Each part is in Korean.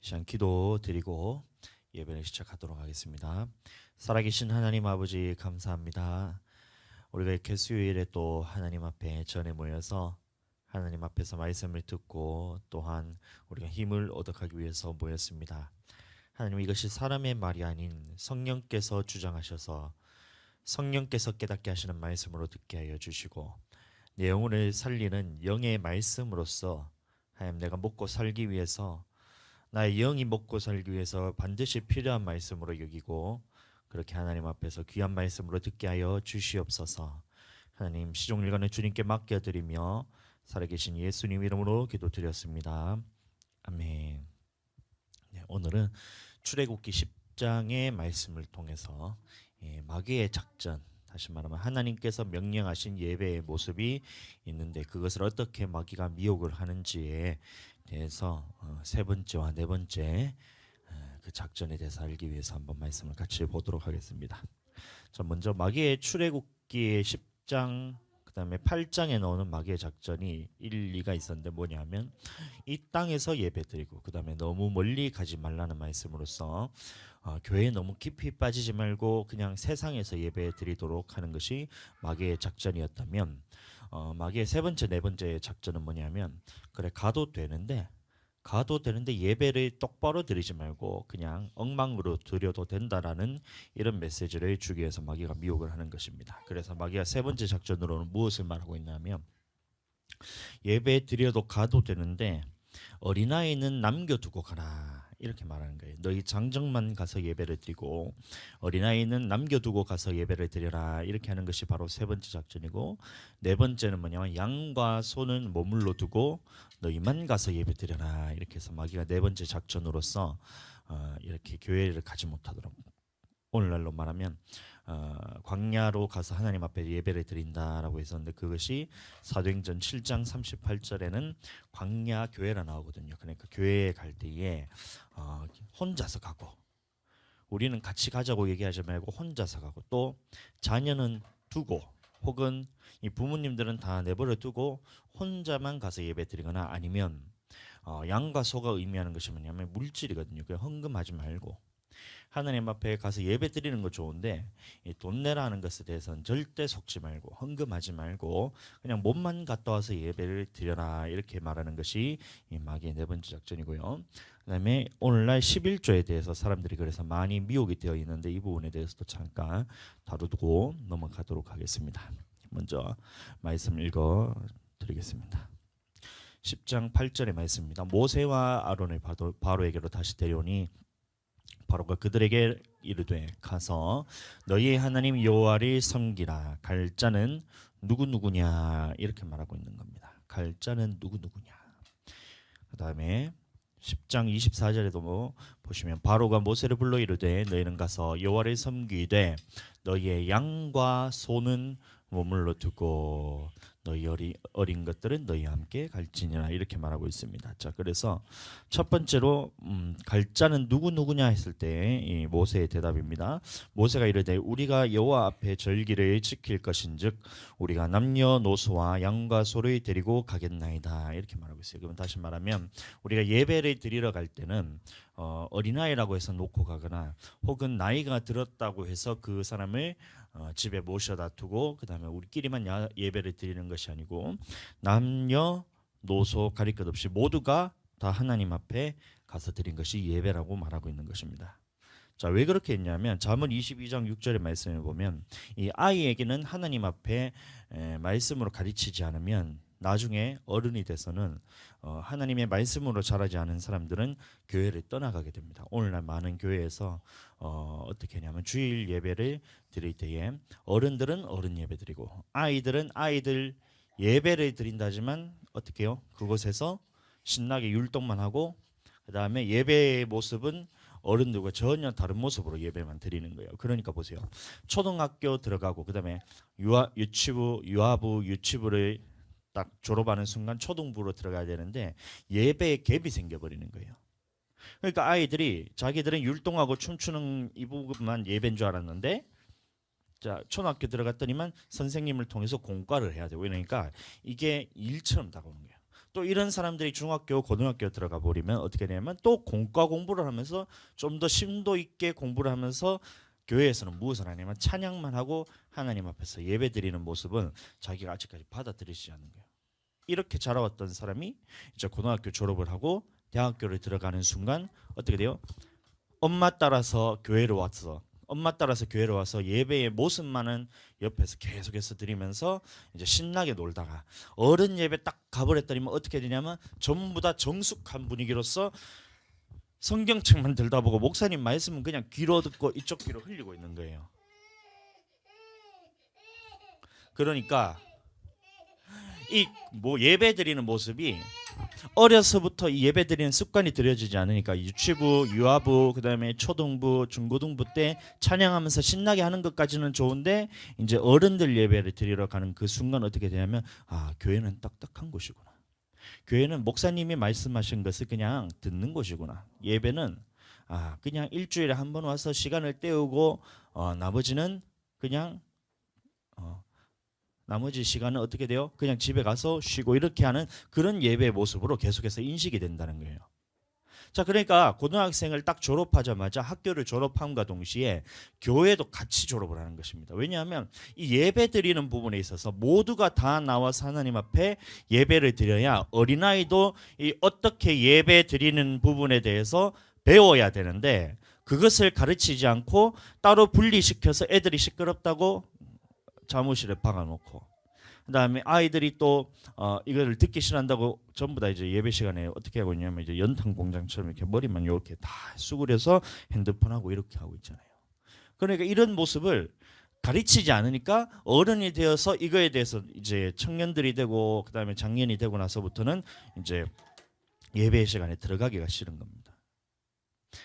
이 시간 기도 드리고 예배를 시작하도록 하겠습니다. 살아계신 하나님 아버지 감사합니다. 우리가 이렇게 수요일에 또 하나님 앞에 전에 모여서 하나님 앞에서 말씀을 듣고 또한 우리가 힘을 얻어가기 위해서 모였습니다. 하나님, 이것이 사람의 말이 아닌 성령께서 주장하셔서 성령께서 깨닫게 하시는 말씀으로 듣게 하여 주시고 내 영혼을 살리는 영의 말씀으로써 하나님, 내가 먹고 살기 위해서 나의 영이 먹고 살기 위해서 반드시 필요한 말씀으로 여기고 그렇게 하나님 앞에서 귀한 말씀으로 듣게 하여 주시옵소서. 하나님, 시종일관을 주님께 맡겨드리며 살아계신 예수님 이름으로 기도드렸습니다. 아멘. 네, 오늘은 출애굽기 10장의 말씀을 통해서 마귀의 작전, 다시 말하면 하나님께서 명령하신 예배의 모습이 있는데 그것을 어떻게 마귀가 미혹을 하는지에 대해서 세 번째와 네 번째 그 작전에 대해서 알기 위해서 한번 말씀을 같이 보도록 하겠습니다. 자, 먼저 마귀의 출애굽기의 10장 그다음에 8장에 나오는 마귀의 작전이 1, 2가 있었는데 뭐냐면 이 땅에서 예배드리고 그다음에 너무 멀리 가지 말라는 말씀으로서 교회에 너무 깊이 빠지지 말고 그냥 세상에서 예배드리도록 하는 것이 마귀의 작전이었다면 마귀의 세 번째 네 번째 작전은 뭐냐면 그래 가도 되는데 예배를 똑바로 드리지 말고 그냥 엉망으로 드려도 된다라는 이런 메시지를 주기 위해서 마귀가 미혹을 하는 것입니다. 그래서 마귀가 세 번째 작전으로는 무엇을 말하고 있냐면 예배 드려도 가도 되는데 어린아이는 남겨두고 가라 이렇게 말하는 거예요. 너희 장정만 가서 예배를 드리고 어린아이는 남겨두고 가서 예배를 드려라 이렇게 하는 것이 바로 세 번째 작전이고 네 번째는 뭐냐면 양과 소는 머물러 두고 너희만 가서 예배 드려라 이렇게 해서 마귀가 네 번째 작전으로서 이렇게 교회를 가지 못하도록 오늘날로 말하면 광야로 가서 하나님 앞에 예배를 드린다라고 했었는데 그것이 사도행전 7장 38절에는 광야 교회라 나오거든요. 그러니까 교회에 갈 때에 혼자서 가고 우리는 같이 가자고 얘기하지 말고 혼자서 가고 또 자녀는 두고 혹은 이 부모님들은 다 내버려 두고 혼자만 가서 예배 드리거나 아니면 양과 소가 의미하는 것이 뭐냐면 물질이거든요. 그 헌금하지 말고 하나님 앞에 가서 예배 드리는 거 좋은데 돈 내라는 것에 대해서는 절대 속지 말고 헌금하지 말고 그냥 몸만 갔다 와서 예배를 드려라 이렇게 말하는 것이 이 마귀의 네 번째 작전이고요. 그다음에 오늘날 11조에 대해서 사람들이 그래서 많이 미혹이 되어 있는데 이 부분에 대해서도 잠깐 다루고 넘어가도록 하겠습니다. 먼저 말씀 읽어 드리겠습니다. 10장 8절의 말씀입니다. 모세와 아론을 바로에게로 다시 데려오니 바로가 그들에게 이르되 가서 너희의 하나님 여호와를 섬기라. 갈 자는 누구누구냐 이렇게 말하고 있는 겁니다. 갈 자는 누구누구냐. 그 다음에 10장 24절에도 뭐 보시면 바로가 모세를 불러 이르되 너희는 가서 여호와를 섬기되 너희의 양과 소는 머물러 두고 너희 어린 것들은 너희와 함께 갈지니라 이렇게 말하고 있습니다. 자, 그래서 첫 번째로 갈 자는 누구냐 했을 때 이 모세의 대답입니다. 모세가 이르되 우리가 여호와 앞에 절기를 지킬 것인즉 우리가 남녀노소와 양과 소를 데리고 가겠나이다 이렇게 말하고 있어요. 그럼 다시 말하면 우리가 예배를 드리러 갈 때는 어린아이라고 해서 놓고 가거나 혹은 나이가 들었다고 해서 그 사람을 집에 모셔다 두고 그 다음에 우리끼리만 예배를 드리는 것이 아니고 남녀 노소 가릴 것 없이 모두가 다 하나님 앞에 가서 드린 것이 예배라고 말하고 있는 것입니다. 자, 왜 그렇게 했냐면 잠언 22장 6절의 말씀을 보면 이 아이에게는 하나님 앞에 말씀으로 가르치지 않으면 나중에 어른이 돼서는 하나님의 말씀으로 자라지 않은 사람들은 교회를 떠나가게 됩니다. 오늘날 많은 교회에서 어떻게 하냐면 주일 예배를 드릴 때에 어른들은 어른 예배 드리고 아이들은 아이들 예배를 드린다지만 어떻게 해요? 그곳에서 신나게 율동만 하고 그 다음에 예배의 모습은 어른들과 전혀 다른 모습으로 예배만 드리는 거예요. 그러니까 보세요. 초등학교 들어가고 그다음에 유치부를 딱 졸업하는 순간 초등부로 들어가야 되는데 예배에 갭이 생겨버리는 거예요. 그러니까 아이들이 자기들은 율동하고 춤추는 이 부분만 예배인 줄 알았는데 자, 초등학교 들어갔더니만 선생님을 통해서 공과를 해야 되고 그러니까 이게 일처럼 다가오는 거예요. 또 이런 사람들이 중학교, 고등학교 들어가 버리면 어떻게 되냐면 또 공과 공부를 하면서 좀 더 심도 있게 공부를 하면서 교회에서는 무엇을 하냐면 찬양만 하고 하나님 앞에서 예배 드리는 모습은 자기가 아직까지 받아들이지 않는 거예요. 이렇게 자라왔던 사람이 이제 고등학교 졸업을 하고 대학교를 들어가는 순간 어떻게 돼요? 엄마 따라서 교회를 왔어. 엄마 따라서 교회를 와서 예배의 모습만은 옆에서 계속해서 드리면서 이제 신나게 놀다가 어른 예배 딱 가버렸더니 어떻게 되냐면 전부 다 정숙한 분위기로서 성경책만 들다 보고 목사님 말씀은 그냥 귀로 듣고 이쪽 귀로 흘리고 있는 거예요. 그러니까 이 뭐 예배 드리는 모습이 어려서부터 이 예배 드리는 습관이 들여지지 않으니까 유치부, 유아부, 그다음에 초등부, 중고등부 때 찬양하면서 신나게 하는 것까지는 좋은데 이제 어른들 예배를 드리러 가는 그 순간 어떻게 되냐면 아, 교회는 딱딱한 곳이구나. 교회는 목사님이 말씀하신 것을 그냥 듣는 곳이구나. 예배는 아, 그냥 일주일에 한 번 와서 시간을 때우고 나머지는 그냥 나머지 시간은 어떻게 돼요? 그냥 집에 가서 쉬고 이렇게 하는 그런 예배의 모습으로 계속해서 인식이 된다는 거예요. 자, 그러니까 고등학생을 딱 졸업하자마자 학교를 졸업함과 동시에 교회도 같이 졸업을 하는 것입니다. 왜냐하면 이 예배 드리는 부분에 있어서 모두가 다 나와서 하나님 앞에 예배를 드려야 어린아이도 이 어떻게 예배 드리는 부분에 대해서 배워야 되는데 그것을 가르치지 않고 따로 분리시켜서 애들이 시끄럽다고 사무실에 박아놓고 그다음에 아이들이 또 이거를 듣기 싫어한다고 전부 다 이제 예배 시간에 어떻게 하고 있냐면 이제 연탄 공장처럼 이렇게 머리만 이렇게 다 수그려서 핸드폰하고 이렇게 하고 있잖아요. 그러니까 이런 모습을 가르치지 않으니까 어른이 되어서 이거에 대해서 이제 청년들이 되고 그다음에 장년이 되고 나서부터는 이제 예배 시간에 들어가기가 싫은 겁니다.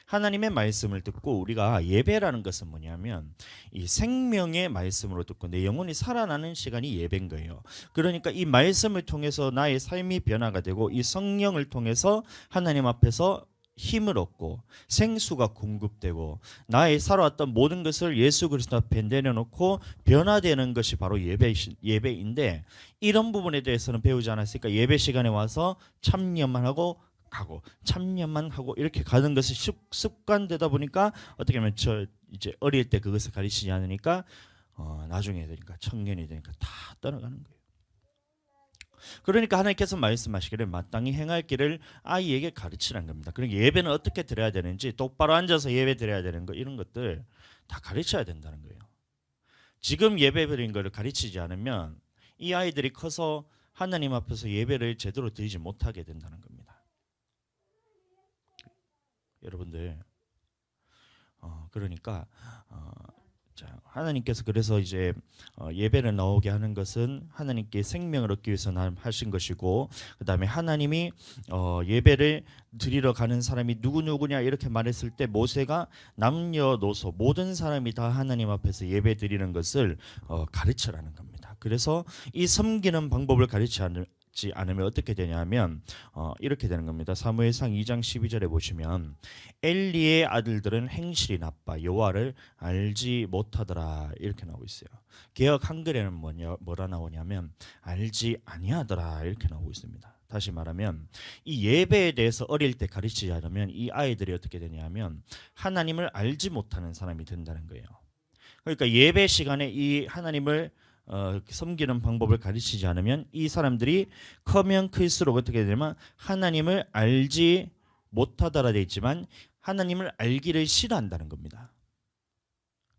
하나님의 말씀을 듣고 우리가 예배라는 것은 뭐냐면 이 생명의 말씀으로 듣고 내 영혼이 살아나는 시간이 예배인 거예요. 그러니까 이 말씀을 통해서 나의 삶이 변화가 되고 이 성령을 통해서 하나님 앞에서 힘을 얻고 생수가 공급되고 나의 살아왔던 모든 것을 예수 그리스도 앞에 내려놓고 변화되는 것이 바로 예배인데 이런 부분에 대해서는 배우지 않았으니까 예배 시간에 와서 참여만 하고 가고 참여만 하고 이렇게 가는 것이 습관되다 보니까 어떻게 하면 저 이제 어릴 때 그것을 가르치지 않으니까 나중에 되니까 청년이 되니까 다 떠나가는 거예요. 그러니까 하나님께서 말씀하시기를 마땅히 행할 길을 아이에게 가르치라는 겁니다. 그러니까 예배는 어떻게 드려야 되는지 똑바로 앉아서 예배 드려야 되는 거 이런 것들 다 가르쳐야 된다는 거예요. 지금 예배 드린 거를 가르치지 않으면 이 아이들이 커서 하나님 앞에서 예배를 제대로 드리지 못하게 된다는 겁니다. 여러분들 그러니까 자, 하나님께서 그래서 이제 예배를 나오게 하는 것은 하나님께 생명을 얻기 위해서 하신 것이고 그 다음에 하나님이 예배를 드리러 가는 사람이 누구냐 이렇게 말했을 때 모세가 남녀노소 모든 사람이 다 하나님 앞에서 예배 드리는 것을 가르쳐라는 겁니다. 그래서 이 섬기는 방법을 가르치지 않으면 어떻게 되냐면 이렇게 되는 겁니다. 사무엘상 2장 12절에 보시면 엘리의 아들들은 행실이 나빠 여호와를 알지 못하더라 이렇게 나오고 있어요. 개역 한글에는 뭐라 나오냐면 알지 아니하더라 이렇게 나오고 있습니다. 다시 말하면 이 예배에 대해서 어릴 때 가르치지 않으면 이 아이들이 어떻게 되냐면 하나님을 알지 못하는 사람이 된다는 거예요. 그러니까 예배 시간에 이 하나님을 섬기는 방법을 가르치지 않으면 이 사람들이 크면 클수록 어떻게 되냐면 하나님을 알지 못하더라 돼 있지만 하나님을 알기를 싫어한다는 겁니다.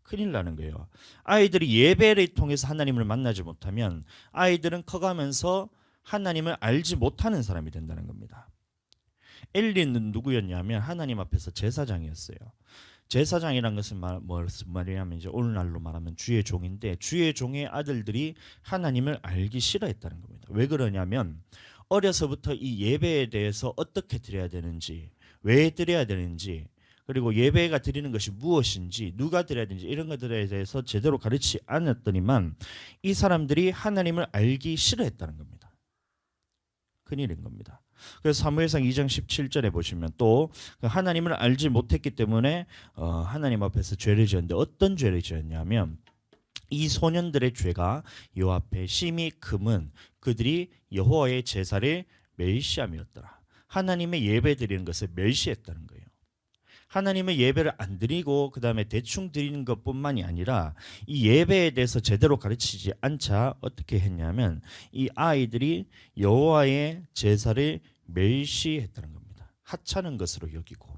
큰일 나는 거예요. 아이들이 예배를 통해서 하나님을 만나지 못하면 아이들은 커가면서 하나님을 알지 못하는 사람이 된다는 겁니다. 엘리는 누구였냐면 하나님 앞에서 제사장이었어요. 제사장이란 것은 무슨 말이냐면 이제 오늘날로 말하면 주의 종인데 주의 종의 아들들이 하나님을 알기 싫어했다는 겁니다. 왜 그러냐면 어려서부터 이 예배에 대해서 어떻게 드려야 되는지 왜 드려야 되는지 그리고 예배가 드리는 것이 무엇인지 누가 드려야 되는지 이런 것들에 대해서 제대로 가르치지 않았더니만 이 사람들이 하나님을 알기 싫어했다는 겁니다. 큰일인 겁니다. 그래서 사무엘상 2장 17절에 보시면 또 하나님을 알지 못했기 때문에 하나님 앞에서 죄를 지었는데 어떤 죄를 지었냐면 이 소년들의 죄가 여호와 앞에 심히 금은 그들이 여호와의 제사를 멸시함이었더라. 하나님의 예배 드리는 것을 멸시했다는 거예요. 하나님의 예배를 안 드리고 그 다음에 대충 드리는 것뿐만이 아니라 이 예배에 대해서 제대로 가르치지 않자 어떻게 했냐면 이 아이들이 여호와의 제사를 멸시했다는 겁니다. 하찮은 것으로 여기고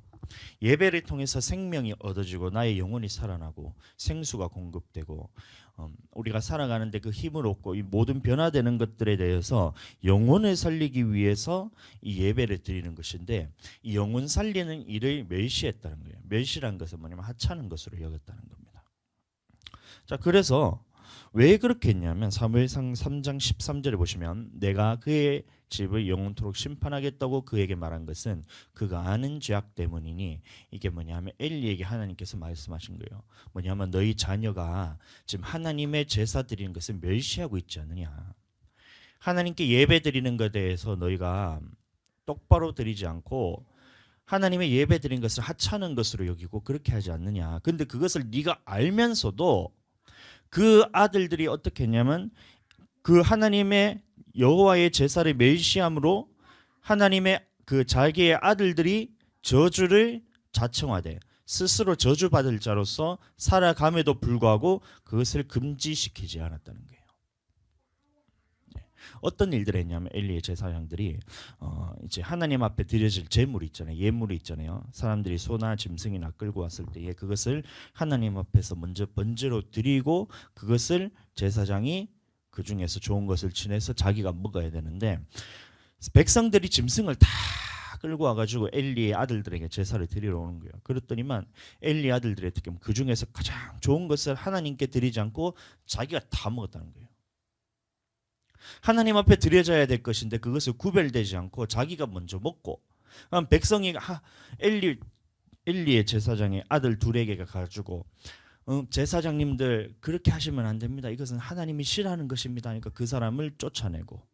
예배를 통해서 생명이 얻어지고 나의 영혼이 살아나고 생수가 공급되고 우리가 살아가는데 그 힘을 얻고 이 모든 변화되는 것들에 대해서 영혼을 살리기 위해서 이 예배를 드리는 것인데 이 영혼 살리는 일을 멸시했다는 거예요. 멸시란 것은 뭐냐면 하찮은 것으로 여겼다는 겁니다. 자, 그래서 왜 그렇게 했냐면 사무엘상 3장 13절에 보시면 내가 그의 집을 영원토록 심판하겠다고 그에게 말한 것은 그가 아는 죄악 때문이니 이게 뭐냐면 엘리에게 하나님께서 말씀하신 거예요. 뭐냐면 너희 자녀가 지금 하나님의 제사 드리는 것을 멸시하고 있지 않느냐. 하나님께 예배 드리는 것에 대해서 너희가 똑바로 드리지 않고 하나님의 예배 드리는 것을 하찮은 것으로 여기고 그렇게 하지 않느냐. 근데 그것을 네가 알면서도 그 아들들이 어떻게 했냐면 그 하나님의 여호와의 제사를 멸시함으로 하나님의 그 자기의 아들들이 저주를 자청하되 스스로 저주받을 자로서 살아감에도 불구하고 그것을 금지시키지 않았다는 거예요. 어떤 일들을 했냐면 엘리의 제사장들이 이제 하나님 앞에 드려질 제물이 있잖아요. 예물이 있잖아요. 사람들이 소나 짐승이나 끌고 왔을 때에 그것을 하나님 앞에서 먼저 번제로 드리고 그것을 제사장이 그 중에서 좋은 것을 지내서 자기가 먹어야 되는데 백성들이 짐승을 다 끌고 와가지고 엘리의 아들들에게 제사를 드리러 오는 거예요. 그랬더니만 엘리 아들들이 어떻게 보면 그 중에서 가장 좋은 것을 하나님께 드리지 않고 자기가 다 먹었다는 거예요. 하나님 앞에 드려져야 될 것인데 그것을 구별되지 않고 자기가 먼저 먹고 백성이 엘리의 제사장의 아들 둘에게 가지고 제사장님들 그렇게 하시면 안 됩니다. 이것은 하나님이 싫어하는 것입니다. 그러니까 그 사람을 쫓아내고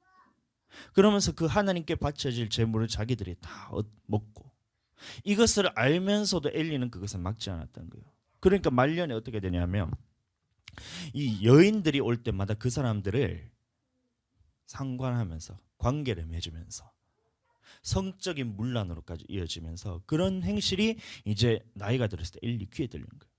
그러면서 그 하나님께 바쳐질 제물을 자기들이 다 먹고 이것을 알면서도 엘리는 그것을 막지 않았던 거예요. 그러니까 말년에 어떻게 되냐면 이 여인들이 올 때마다 그 사람들을 상관하면서 관계를 맺으면서 성적인 문란으로까지 이어지면서 그런 행실이 이제 나이가 들었을 때 엘리 귀에 들린 거예요.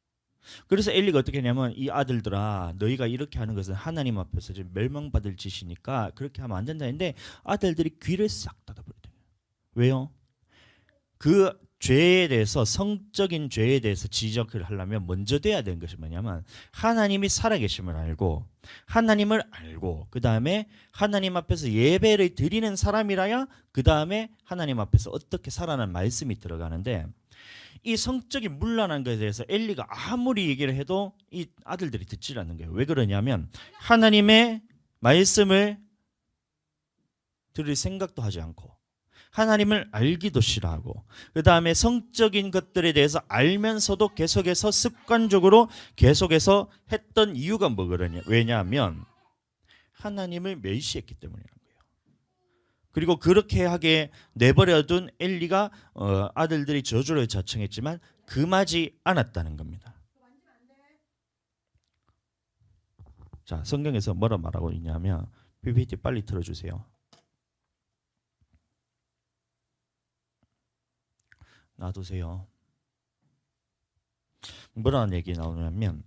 그래서 엘리가 어떻게 했냐면 이 아들들아 너희가 이렇게 하는 것은 하나님 앞에서 지금 멸망받을 짓이니까 그렇게 하면 안 된다 했는데 아들들이 귀를 싹 닫아버리더라고요. 왜요? 그 죄에 대해서 성적인 죄에 대해서 지적을 하려면 먼저 돼야 되는 것이 뭐냐면 하나님이 살아계심을 알고 하나님을 알고 그 다음에 하나님 앞에서 예배를 드리는 사람이라야 그 다음에 하나님 앞에서 어떻게 살아난 말씀이 들어가는데 이 성적인 문란한 것에 대해서 엘리가 아무리 얘기를 해도 이 아들들이 듣지 않는 거예요. 왜 그러냐면 하나님의 말씀을 들을 생각도 하지 않고 하나님을 알기도 싫어하고 그 다음에 성적인 것들에 대해서 알면서도 계속해서 습관적으로 계속해서 했던 이유가 뭐거든요. 왜냐하면 하나님을 멸시했기 때문이라는 거예요. 그리고 그렇게 하게 내버려둔 엘리가 아들들이 저주를 자청했지만 금하지 않았다는 겁니다. 자, 성경에서 뭐라 말하고 있냐면 PPT 빨리 틀어주세요. 놔두세요. 뭐라는 얘기 나오냐면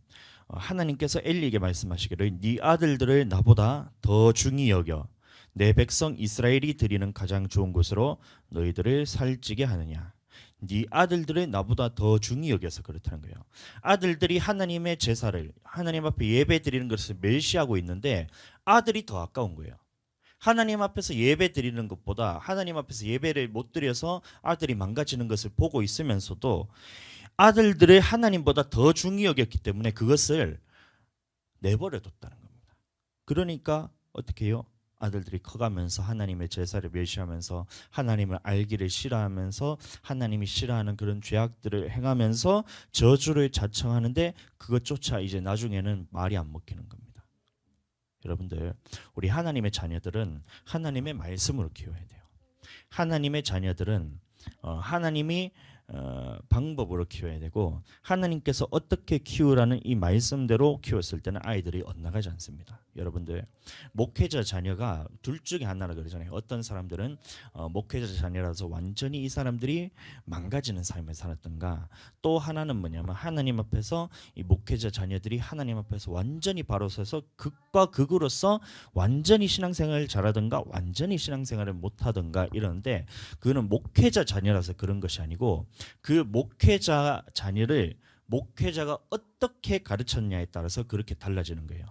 하나님께서 엘리에게 말씀하시기를 네 아들들을 나보다 더 중히 여겨 내 백성 이스라엘이 드리는 가장 좋은 곳으로 너희들을 살찌게 하느냐. 네 아들들을 나보다 더 중히 여겨서 그렇다는 거예요. 아들들이 하나님의 제사를 하나님 앞에 예배 드리는 것을 멸시하고 있는데 아들이 더 아까운 거예요. 하나님 앞에서 예배 드리는 것보다 하나님 앞에서 예배를 못 드려서 아들이 망가지는 것을 보고 있으면서도 아들들을 하나님보다 더 중히 여겼기 때문에 그것을 내버려 뒀다는 겁니다. 그러니까 어떻게 해요? 아들들이 커가면서 하나님의 제사를 멸시하면서 하나님을 알기를 싫어하면서 하나님이 싫어하는 그런 죄악들을 행하면서 저주를 자청하는데 그것조차 이제 나중에는 말이 안 먹히는 겁니다. 여러분들 우리 하나님의 자녀들은 하나님의 말씀으로 키워야 돼요. 하나님의 자녀들은 하나님이 방법으로 키워야 되고 하나님께서 어떻게 키우라는 이 말씀대로 키웠을 때는 아이들이 엇나가지 않습니다. 여러분들 목회자 자녀가 둘 중에 하나라 그러잖아요. 어떤 사람들은 목회자 자녀라서 완전히 이 사람들이 망가지는 삶을 살았던가, 또 하나는 뭐냐면 하나님 앞에서 이 목회자 자녀들이 하나님 앞에서 완전히 바로 서서 극과 극으로서 완전히 신앙생활을 잘하던가 완전히 신앙생활을 못하던가 이러는데, 그거는 목회자 자녀라서 그런 것이 아니고 그 목회자 자녀를 목회자가 어떻게 가르쳤냐에 따라서 그렇게 달라지는 거예요.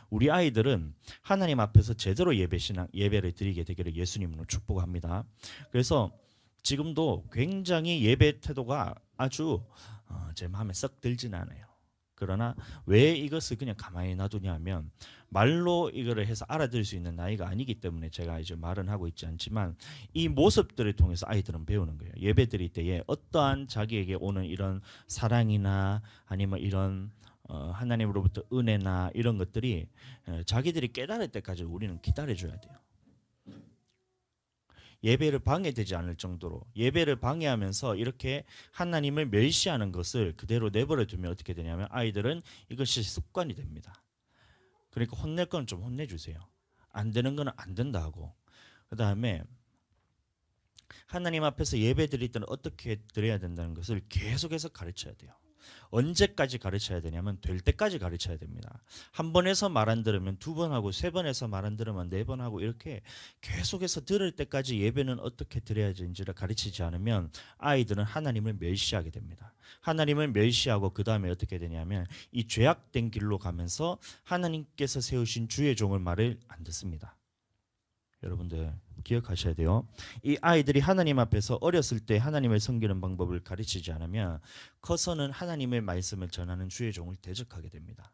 우리 아이들은 하나님 앞에서 제대로 예배를 드리게 되기를 예수님으로 축복합니다. 그래서 지금도 굉장히 예배 태도가 아주 제 마음에 썩 들지는 않아요. 그러나 왜 이것을 그냥 가만히 놔두냐면 말로 이거를 해서 알아들을 수 있는 나이가 아니기 때문에 제가 이제 말은 하고 있지 않지만 이 모습들을 통해서 아이들은 배우는 거예요. 예배 드릴 때에 어떠한 자기에게 오는 이런 사랑이나 아니면 이런 하나님으로부터 은혜나 이런 것들이 자기들이 깨달을 때까지 우리는 기다려줘야 돼요. 예배를 방해되지 않을 정도로, 예배를 방해하면서 이렇게 하나님을 멸시하는 것을 그대로 내버려 두면 어떻게 되냐면 아이들은 이것이 습관이 됩니다. 그러니까 혼낼 건 좀 혼내주세요. 안 되는 거는 안 된다 하고, 그 다음에 하나님 앞에서 예배 드릴 때는 어떻게 드려야 된다는 것을 계속해서 가르쳐야 돼요. 언제까지 가르쳐야 되냐면 될 때까지 가르쳐야 됩니다. 한 번에서 말 안 들으면 두 번 하고, 세 번에서 말 안 들으면 네 번 하고, 이렇게 계속해서 들을 때까지 예배는 어떻게 드려야 되는지를 가르치지 않으면 아이들은 하나님을 멸시하게 됩니다. 하나님을 멸시하고 그 다음에 어떻게 되냐면 이 죄악된 길로 가면서 하나님께서 세우신 주의 종을 말을 안 듣습니다. 여러분들 기억하셔야 돼요. 이 아이들이 하나님 앞에서 어렸을 때 하나님을 섬기는 방법을 가르치지 않으면 커서는 하나님의 말씀을 전하는 주의 종을 대적하게 됩니다.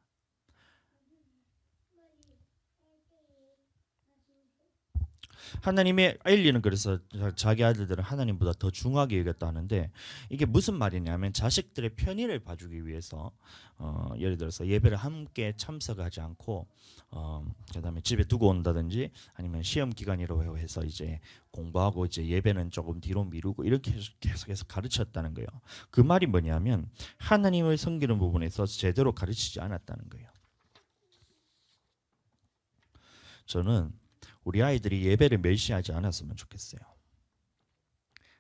하나님의 엘리는 그래서 자기 아들들은 하나님보다 더 중하게 여겼다 하는데, 이게 무슨 말이냐면 자식들의 편의를 봐주기 위해서 예를 들어서 예배를 함께 참석하지 않고 그다음에 집에 두고 온다든지 아니면 시험 기간이라고 해서 이제 공부하고 이제 예배는 조금 뒤로 미루고 이렇게 계속해서 가르쳤다는 거예요. 그 말이 뭐냐면 하나님을 섬기는 부분에서 제대로 가르치지 않았다는 거예요. 저는 우리 아이들이 예배를 멸시하지 않았으면 좋겠어요.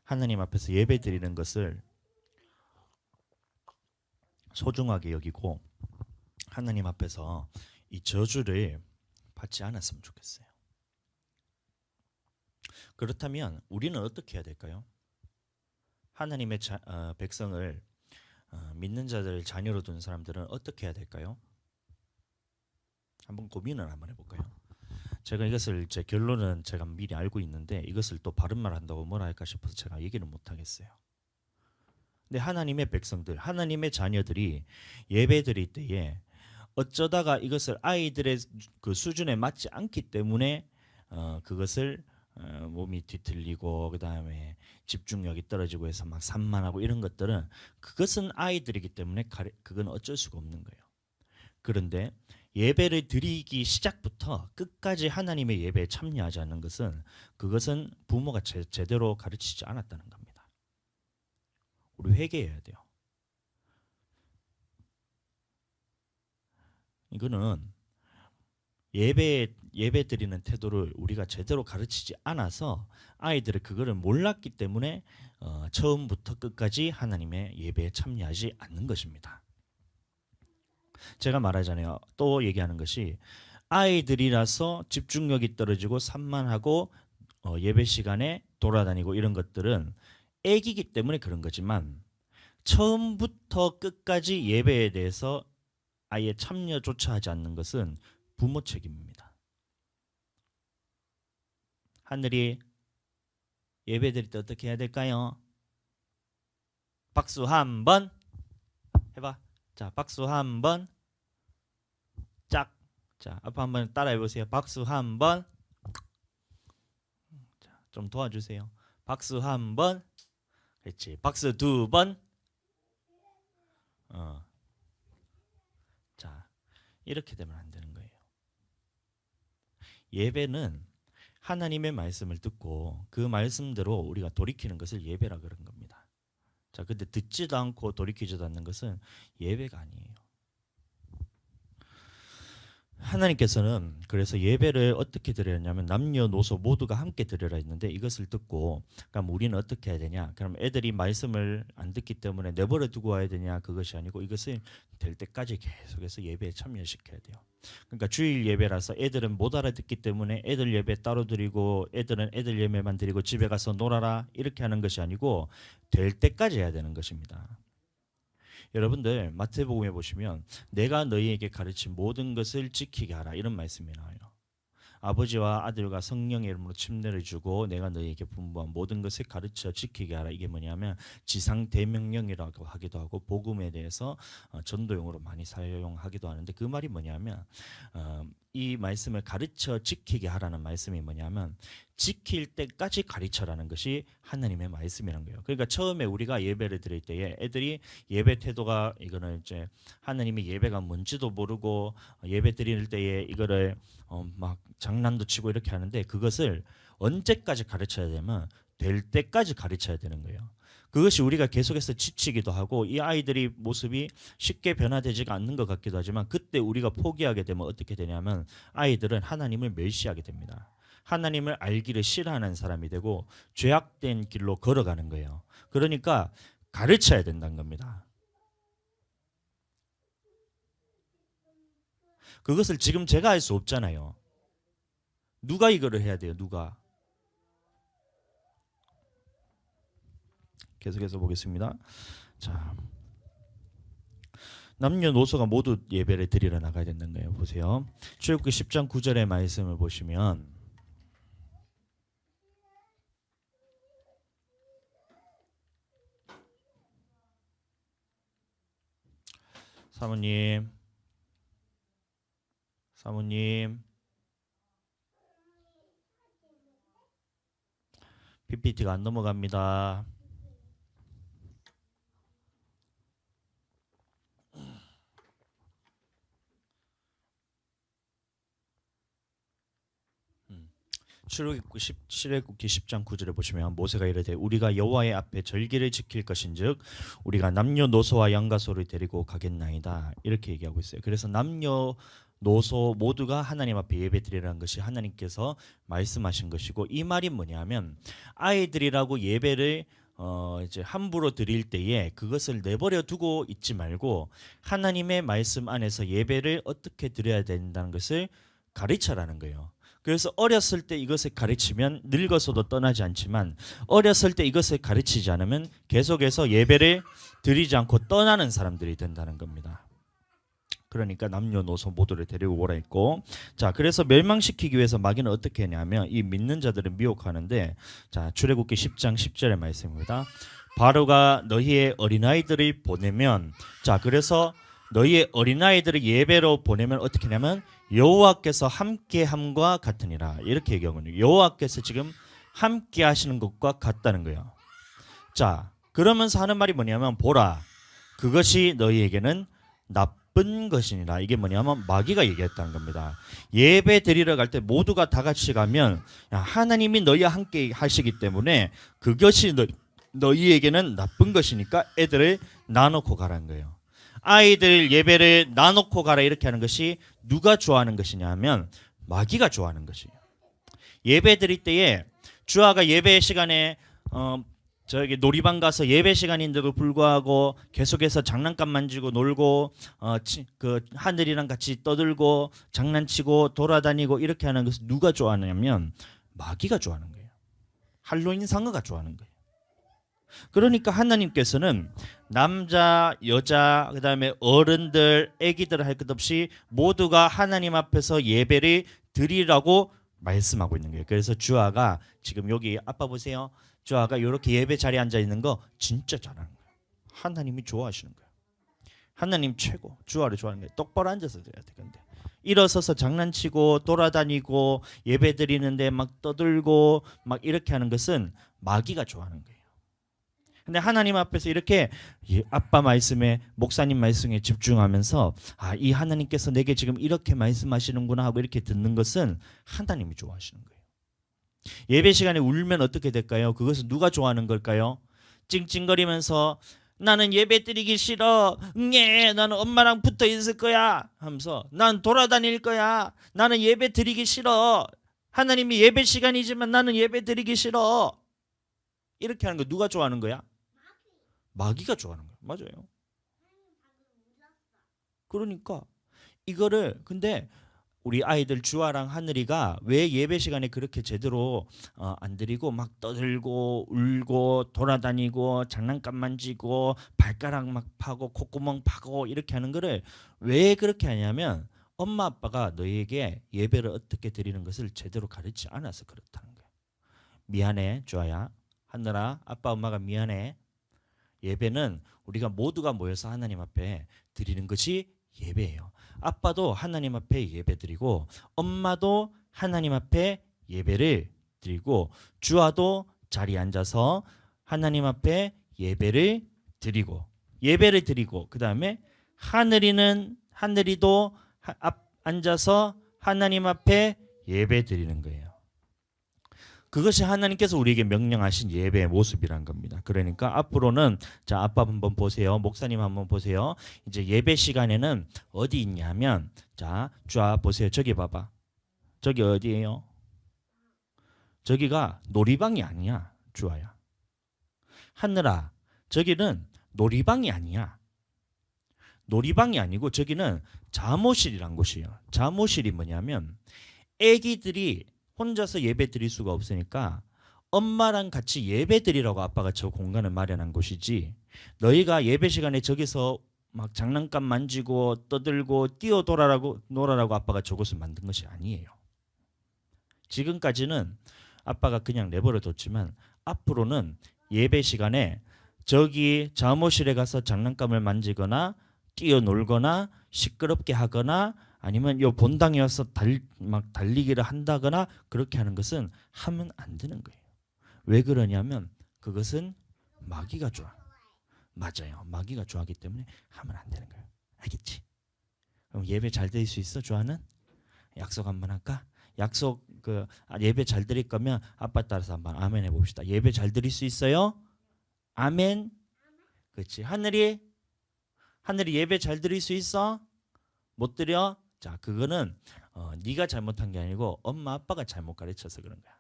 하나님 앞에서 예배 드리는 것을 소중하게 여기고 하나님 앞에서 이 저주를 받지 않았으면 좋겠어요. 그렇다면 우리는 어떻게 해야 될까요? 하나님의 백성을 믿는 자들을 자녀로 둔 사람들은 어떻게 해야 될까요? 한번 고민을 한번 해볼까요? 제가 이것을 제 결론은 제가 미리 알고 있는데 이것을 또 바른 말 한다고 뭐라 할까 싶어서 제가 얘기는 못 하겠어요. 근데 하나님의 백성들, 하나님의 자녀들이 예배 드릴 때에 어쩌다가 이것을 아이들의 그 수준에 맞지 않기 때문에 그것을 몸이 뒤틀리고 그 다음에 집중력이 떨어지고 해서 막 산만하고 이런 것들은 그것은 아이들이기 때문에 그건 어쩔 수가 없는 거예요. 그런데 예배를 드리기 시작부터 끝까지 하나님의 예배에 참여하지 않는 것은 그것은 부모가 제대로 가르치지 않았다는 겁니다. 우리 회개해야 돼요. 이거는 예배 드리는 태도를 우리가 제대로 가르치지 않아서 아이들이 그거를 몰랐기 때문에 처음부터 끝까지 하나님의 예배에 참여하지 않는 것입니다. 제가 말하잖아요. 또 얘기하는 것이 아이들이라서 집중력이 떨어지고 산만하고 예배 시간에 돌아다니고 이런 것들은 애기기 때문에 그런 거지만 처음부터 끝까지 예배에 대해서 아예 참여조차 하지 않는 것은 부모 책임입니다. 하늘이 예배 드릴 때 어떻게 해야 될까요? 박수 한번 해봐. 자, 박수 한번. 짝. 자, 아빠 한번 따라해 보세요. 박수 한번. 자, 좀 도와주세요. 박수 한번. 그렇지. 박수 두 번. 자, 이렇게 되면 안 되는 거예요. 예배는 하나님의 말씀을 듣고 그 말씀대로 우리가 돌이키는 것을 예배라 그런 겁니다. 자, 근데 듣지도 않고 돌이키지도 않는 것은 예배가 아니에요. 하나님께서는 그래서 예배를 어떻게 드려야 하냐면 남녀노소 모두가 함께 드려라 했는데 이것을 듣고 그럼 우리는 어떻게 해야 되냐? 그럼 애들이 말씀을 안 듣기 때문에 내버려 두고 와야 되냐? 그것이 아니고 이것을 될 때까지 계속해서 예배에 참여시켜야 돼요. 그러니까 주일 예배라서 애들은 못 알아듣기 때문에 애들 예배 따로 드리고 애들은 애들 예배만 드리고 집에 가서 놀아라 이렇게 하는 것이 아니고 될 때까지 해야 되는 것입니다. 여러분들 마태복음에 보시면 내가 너희에게 가르친 모든 것을 지키게 하라 이런 말씀이 나와요. 아버지와 아들과 성령의 이름으로 침례를 주고 내가 너희에게 분부한 모든 것을 가르쳐 지키게 하라. 이게 뭐냐면 지상 대명령이라고 하기도 하고 복음에 대해서 전도용으로 많이 사용하기도 하는데 그 말이 뭐냐면 이 말씀을 가르쳐 지키게 하라는 말씀이 뭐냐면 지킬 때까지 가르쳐라는 것이 하나님의 말씀이라는 거예요. 그러니까 처음에 우리가 예배를 드릴 때에 애들이 예배 태도가 이거는 이제 하나님의 예배가 뭔지도 모르고 예배 드릴 때에 이거를 막 장난도 치고 이렇게 하는데 그것을 언제까지 가르쳐야 되면 될 때까지 가르쳐야 되는 거예요. 그것이 우리가 계속해서 지치기도 하고 이 아이들이 모습이 쉽게 변화되지가 않는 것 같기도 하지만 그때 우리가 포기하게 되면 어떻게 되냐면 아이들은 하나님을 멸시하게 됩니다. 하나님을 알기를 싫어하는 사람이 되고 죄악된 길로 걸어가는 거예요. 그러니까 가르쳐야 된다는 겁니다. 그것을 지금 제가 할 수 없잖아요. 누가 이거를 해야 돼요? 누가? 계속해서 보겠습니다. 자, 남녀노소가 모두 예배를 드리러 나가야 된다는 거예요. 보세요. 출애굽기 10장 9절의 말씀을 보시면 사모님 PPT가 안 넘어갑니다. 출애굽기 10장 9절에 보시면 모세가 이르되 우리가 여호와의 앞에 절기를 지킬 것인즉 우리가 남녀노소와 양가소를 데리고 가겠나이다 이렇게 얘기하고 있어요. 그래서 남녀노소 모두가 하나님 앞에 예배드리라는 것이 하나님께서 말씀하신 것이고 이 말이 뭐냐면 아이들이라고 예배를 이제 함부로 드릴 때에 그것을 내버려 두고 있지 말고 하나님의 말씀 안에서 예배를 어떻게 드려야 된다는 것을 가르쳐라는 거예요. 그래서 어렸을 때 이것을 가르치면 늙어서도 떠나지 않지만 어렸을 때 이것을 가르치지 않으면 계속해서 예배를 드리지 않고 떠나는 사람들이 된다는 겁니다. 그러니까 남녀노소 모두를 데리고 오라 했고, 자 그래서 멸망시키기 위해서 마귀는 어떻게 했냐면 이 믿는 자들을 미혹하는데, 자 출애굽기 10장 10절의 말씀입니다. 바로가 너희의 어린아이들을 보내면, 자 그래서 너희의 어린아이들을 예배로 보내면 어떻게 하냐면 여호와께서 함께함과 같으니라 이렇게 얘기하거든요. 여호와께서 지금 함께 하시는 것과 같다는 거예요. 자 그러면서 하는 말이 뭐냐면 보라 그것이 너희에게는 나쁜 것이니라. 이게 뭐냐면 마귀가 얘기했다는 겁니다. 예배 드리러 갈 때 모두가 다 같이 가면 하나님이 너희와 함께 하시기 때문에 그것이 너희에게는 나쁜 것이니까 애들을 나눠고 가라는 거예요. 아이들 예배를 나눠고 가라 이렇게 하는 것이 누가 좋아하는 것이냐 하면 마귀가 좋아하는 것이에요. 예배 드릴 때에 주아가 예배 시간에 저기 놀이방 가서 예배 시간인데도 불구하고 계속해서 장난감 만지고 놀고 그 하늘이랑 같이 떠들고 장난치고 돌아다니고 이렇게 하는 것을 누가 좋아하냐면 마귀가 좋아하는 거예요. 할로윈 상어가 좋아하는 거예요. 그러니까 하나님께서는 남자, 여자, 그다음에 어른들, 아기들 할 것 없이 모두가 하나님 앞에서 예배를 드리라고 말씀하고 있는 거예요. 그래서 주아가 지금 여기 아빠 보세요. 주아가 이렇게 예배 자리에 앉아 있는 거 진짜 잘하는 거예요. 하나님이 좋아하시는 거예요. 하나님 최고. 주아를 좋아하는 거예요. 똑바로 앉아서 드려야 돼. 근데 일어서서 장난치고 돌아다니고 예배 드리는데 막 떠들고 막 이렇게 하는 것은 마귀가 좋아하는 거예요. 근데 하나님 앞에서 이렇게 아빠 말씀에 목사님 말씀에 집중하면서 이 하나님께서 내게 지금 이렇게 말씀하시는구나 하고 이렇게 듣는 것은 하나님이 좋아하시는 거예요. 예배 시간에 울면 어떻게 될까요? 그것은 누가 좋아하는 걸까요? 찡찡거리면서 나는 예배 드리기 싫어. 응애 나는 엄마랑 붙어 있을 거야 하면서 난 돌아다닐 거야. 나는 예배 드리기 싫어. 하나님이 예배 시간이지만 나는 예배 드리기 싫어. 이렇게 하는 거 누가 좋아하는 거야? 마귀가 좋아하는 거야. 맞아요. 그러니까 이거를 근데 우리 아이들 주아랑 하늘이가 왜 예배 시간에 그렇게 제대로 안 드리고 막 떠들고 울고 돌아다니고 장난감 만지고 발가락 막 파고 콧구멍 파고 이렇게 하는 거를 왜 그렇게 하냐면 엄마 아빠가 너희에게 예배를 어떻게 드리는 것을 제대로 가르치지 않아서 그렇다는 거야. 미안해 주아야. 하늘아 아빠 엄마가 미안해. 예배는 우리가 모두가 모여서 하나님 앞에 드리는 것이 예배예요. 아빠도 하나님 앞에 예배드리고 엄마도 하나님 앞에 예배를 드리고 주아도 자리에 앉아서 하나님 앞에 예배를 드리고 그 다음에 하늘이도 앉아서 하나님 앞에 예배 드리는 거예요. 그것이 하나님께서 우리에게 명령하신 예배의 모습이란 겁니다. 그러니까 앞으로는 자 아빠 한번 보세요. 목사님 한번 보세요. 이제 예배 시간에는 어디 있냐면 자 주아 보세요. 저기 봐봐. 저기 어디예요? 저기가 놀이방이 아니야. 주아야. 하늘아 저기는 놀이방이 아니야. 놀이방이 아니고 저기는 잠옷실이란 곳이에요. 잠옷실이 뭐냐면 애기들이 혼자서 예배 드릴 수가 없으니까 엄마랑 같이 예배 드리라고 아빠가 저 공간을 마련한 곳이지 너희가 예배 시간에 저기서 막 장난감 만지고 떠들고 놀아라고 아빠가 저곳을 만든 것이 아니에요. 지금까지는 아빠가 그냥 내버려 뒀지만 앞으로는 예배 시간에 저기 잠옷실에 가서 장난감을 만지거나 뛰어놀거나 시끄럽게 하거나 아니면 요 본당에 와서 막 달리기를 한다거나 그렇게 하는 것은 하면 안 되는 거예요. 왜 그러냐면 그것은 마귀가 좋아. 맞아요. 마귀가 좋아하기 때문에 하면 안 되는 거예요. 알겠지? 그럼 예배 잘 드릴 수 있어? 좋아하는? 약속 한번 할까? 약속 예배 잘 드릴 거면 아빠 따라서 한번 아멘 해봅시다. 예배 잘 드릴 수 있어요? 아멘. 그렇지. 하늘이 예배 잘 드릴 수 있어? 못 드려? 자, 그거는 네가 잘못한 게 아니고 엄마 아빠가 잘못 가르쳐서 그런 거야.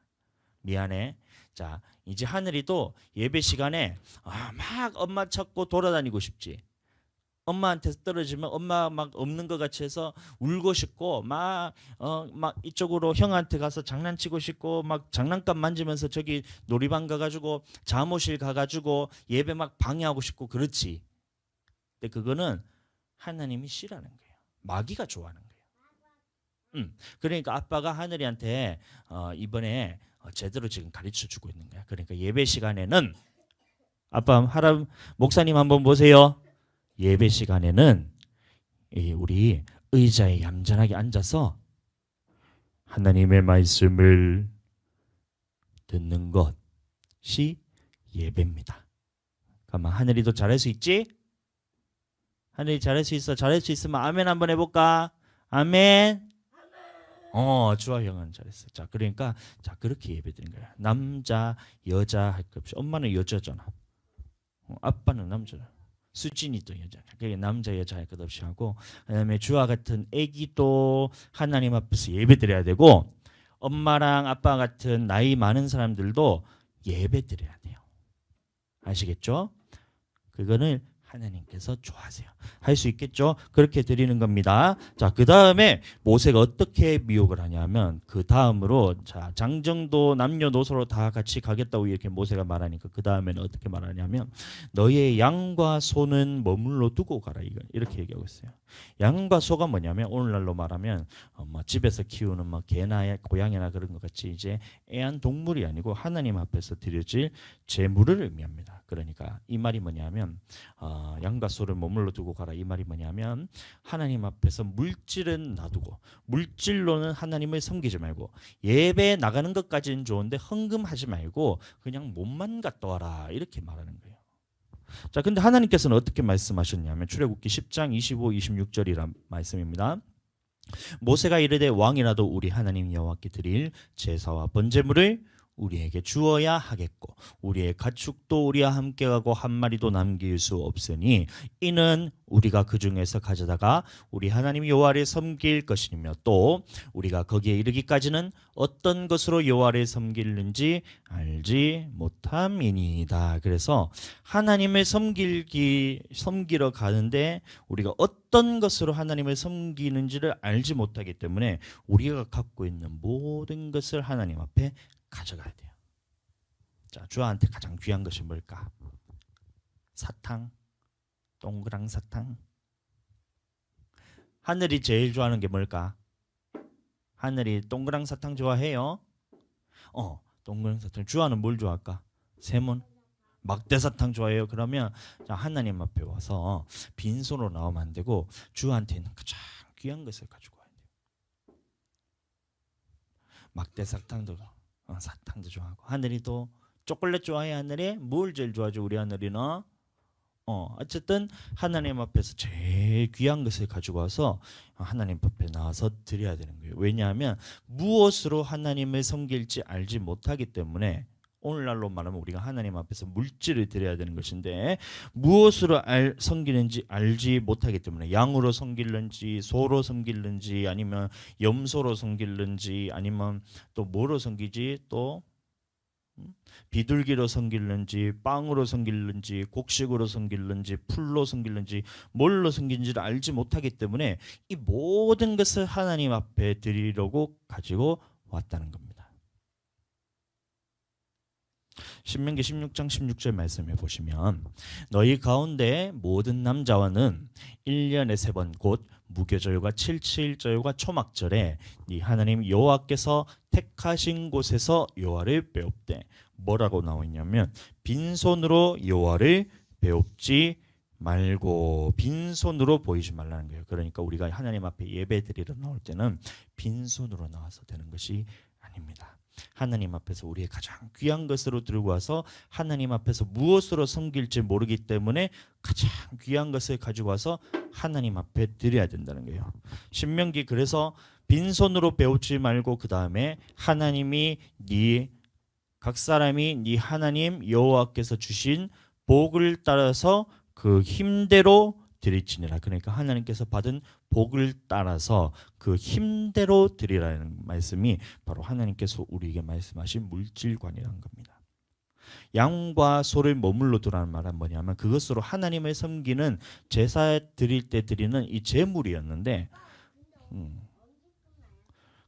미안해. 자, 이제 하늘이도 예배 시간에 막 엄마 찾고 돌아다니고 싶지. 엄마한테 떨어지면 엄마 막 없는 것 같이 해서 울고 싶고 막 이쪽으로 형한테 가서 장난치고 싶고 막 장난감 만지면서 저기 놀이방 가가지고 잠옷실 가가지고 예배 막 방해하고 싶고 그렇지. 근데 그거는 하나님이 싫어하는 거예요. 마귀가 좋아하는 거예요. 그러니까 아빠가 하늘이한테 이번에 제대로 지금 가르쳐 주고 있는 거야. 그러니까 예배 시간에는 아빠 목사님 한번 보세요. 예배 시간에는 우리 의자에 얌전하게 앉아서 하나님의 말씀을 듣는 것이 예배입니다. 그러면 하늘이도 잘할 수 있지? 하늘이 잘할 수 있어. 잘할 수 있으면 아멘 한번 해볼까? 아멘. 주아 형은 잘했어. 자, 그러니까 자 그렇게 예배드린 거야. 남자, 여자 할 것 없이. 엄마는 여자잖아. 아빠는 남자잖아. 수진이도 여자잖아. 그게 남자, 여자 할 것 없이 하고, 그다음에 주아 같은 애기도 하나님 앞에서 예배드려야 되고, 엄마랑 아빠 같은 나이 많은 사람들도 예배드려야 돼요. 아시겠죠? 그거는 하나님께서 좋아하세요. 할 수 있겠죠? 그렇게 드리는 겁니다. 자, 그 다음에 모세가 어떻게 미혹을 하냐면 그 다음으로 자 장정도 남녀노소로 다 같이 가겠다고 이렇게 모세가 말하니까 그 다음에는 어떻게 말하냐면 너희의 양과 소는 머물러 두고 가라 이렇게 얘기하고 있어요. 양과 소가 뭐냐면 오늘날로 말하면 집에서 키우는 개나 고양이나 그런 것 같이 이제 애완동물이 아니고 하나님 앞에서 드려질 제물을 의미합니다. 그러니까 이 말이 뭐냐면 양과 소를 머물러 두고 가라 이 말이 뭐냐면 하나님 앞에서 물질은 놔두고 물질로는 하나님을 섬기지 말고 예배에 나가는 것까지는 좋은데 헌금하지 말고 그냥 몸만 갖다 와라 이렇게 말하는 거예요. 자, 근데 하나님께서는 어떻게 말씀하셨냐면 출애굽기 10장 25, 26절이란 말씀입니다. 모세가 이르되 왕이라도 우리 하나님 여호와께 드릴 제사와 번제물을 우리에게 주어야 하겠고 우리의 가축도 우리와 함께 가고 한 마리도 남길 수 없으니 이는 우리가 그 중에서 가져다가 우리 하나님 여호와를 섬길 것이며 또 우리가 거기에 이르기까지는 어떤 것으로 여호와를 섬기는지 알지 못함이니이다. 그래서 하나님을 섬기러 가는데 우리가 어떤 것으로 하나님을 섬기는지를 알지 못하기 때문에 우리가 갖고 있는 모든 것을 하나님 앞에 가져가야 돼요. 자, 주한테 가장 귀한 것이 뭘까? 사탕, 동그랑 사탕. 하늘이 제일 좋아하는 게 뭘까? 하늘이 동그랑 사탕 좋아해요? 동그랑 사탕. 주한은 뭘 좋아할까? 세몬, 막대 사탕 좋아해요. 그러면 자, 하나님 앞에 와서 빈손으로 나오면 안 되고 주한테 있는 가장 귀한 것을 가지고 와야 돼요. 막대 사탕도 좋아하고 하늘이 또 초콜릿 좋아해. 하늘이 뭘 제일 좋아하죠? 우리 하늘이는 어쨌든 하나님 앞에서 제일 귀한 것을 가지고 와서 하나님 앞에 나와서 드려야 되는 거예요. 왜냐하면 무엇으로 하나님을 섬길지 알지 못하기 때문에 오늘날로 말하면 우리가 하나님 앞에서 물질을 드려야 되는 것인데 무엇으로 섬기는지 알지 못하기 때문에 양으로 섬길는지 소로 섬길는지 아니면 염소로 섬길는지 아니면 또 뭐로 섬기지 또 비둘기로 섬길는지 빵으로 섬길는지 곡식으로 섬길는지 풀로 섬길는지 뭘로 섬기는지를 알지 못하기 때문에 이 모든 것을 하나님 앞에 드리려고 가지고 왔다는 겁니다. 신명기 16장 16절 말씀해 보시면 너희 가운데 모든 남자와는 1년에 3번 곧 무교절과 7.7절과 초막절에 네 하나님 여호와께서 택하신 곳에서 여호와를 배웁되 뭐라고 나와 있냐면 빈손으로 여호와를 배웁지 말고 빈손으로 보이지 말라는 거예요. 그러니까 우리가 하나님 앞에 예배 드리러 나올 때는 빈손으로 나와서 되는 것이 아닙니다. 하나님 앞에서 우리의 가장 귀한 것으로 들고 와서 하나님 앞에서 무엇으로 섬길지 모르기 때문에 가장 귀한 것을 가지고 와서 하나님 앞에 드려야 된다는 거예요. 신명기 그래서 빈손으로 배우지 말고 그 다음에 하나님이 각 사람이 네 하나님 여호와께서 주신 복을 따라서 그 힘대로 드릴지니라. 그러니까 하나님께서 받은 복을 따라서 그 힘대로 드리라는 말씀이 바로 하나님께서 우리에게 말씀하신 물질관이라는 겁니다. 양과 소를 머물러 두라는 말은 뭐냐면 그것으로 하나님을 섬기는 제사 드릴 때 드리는 이 제물이었는데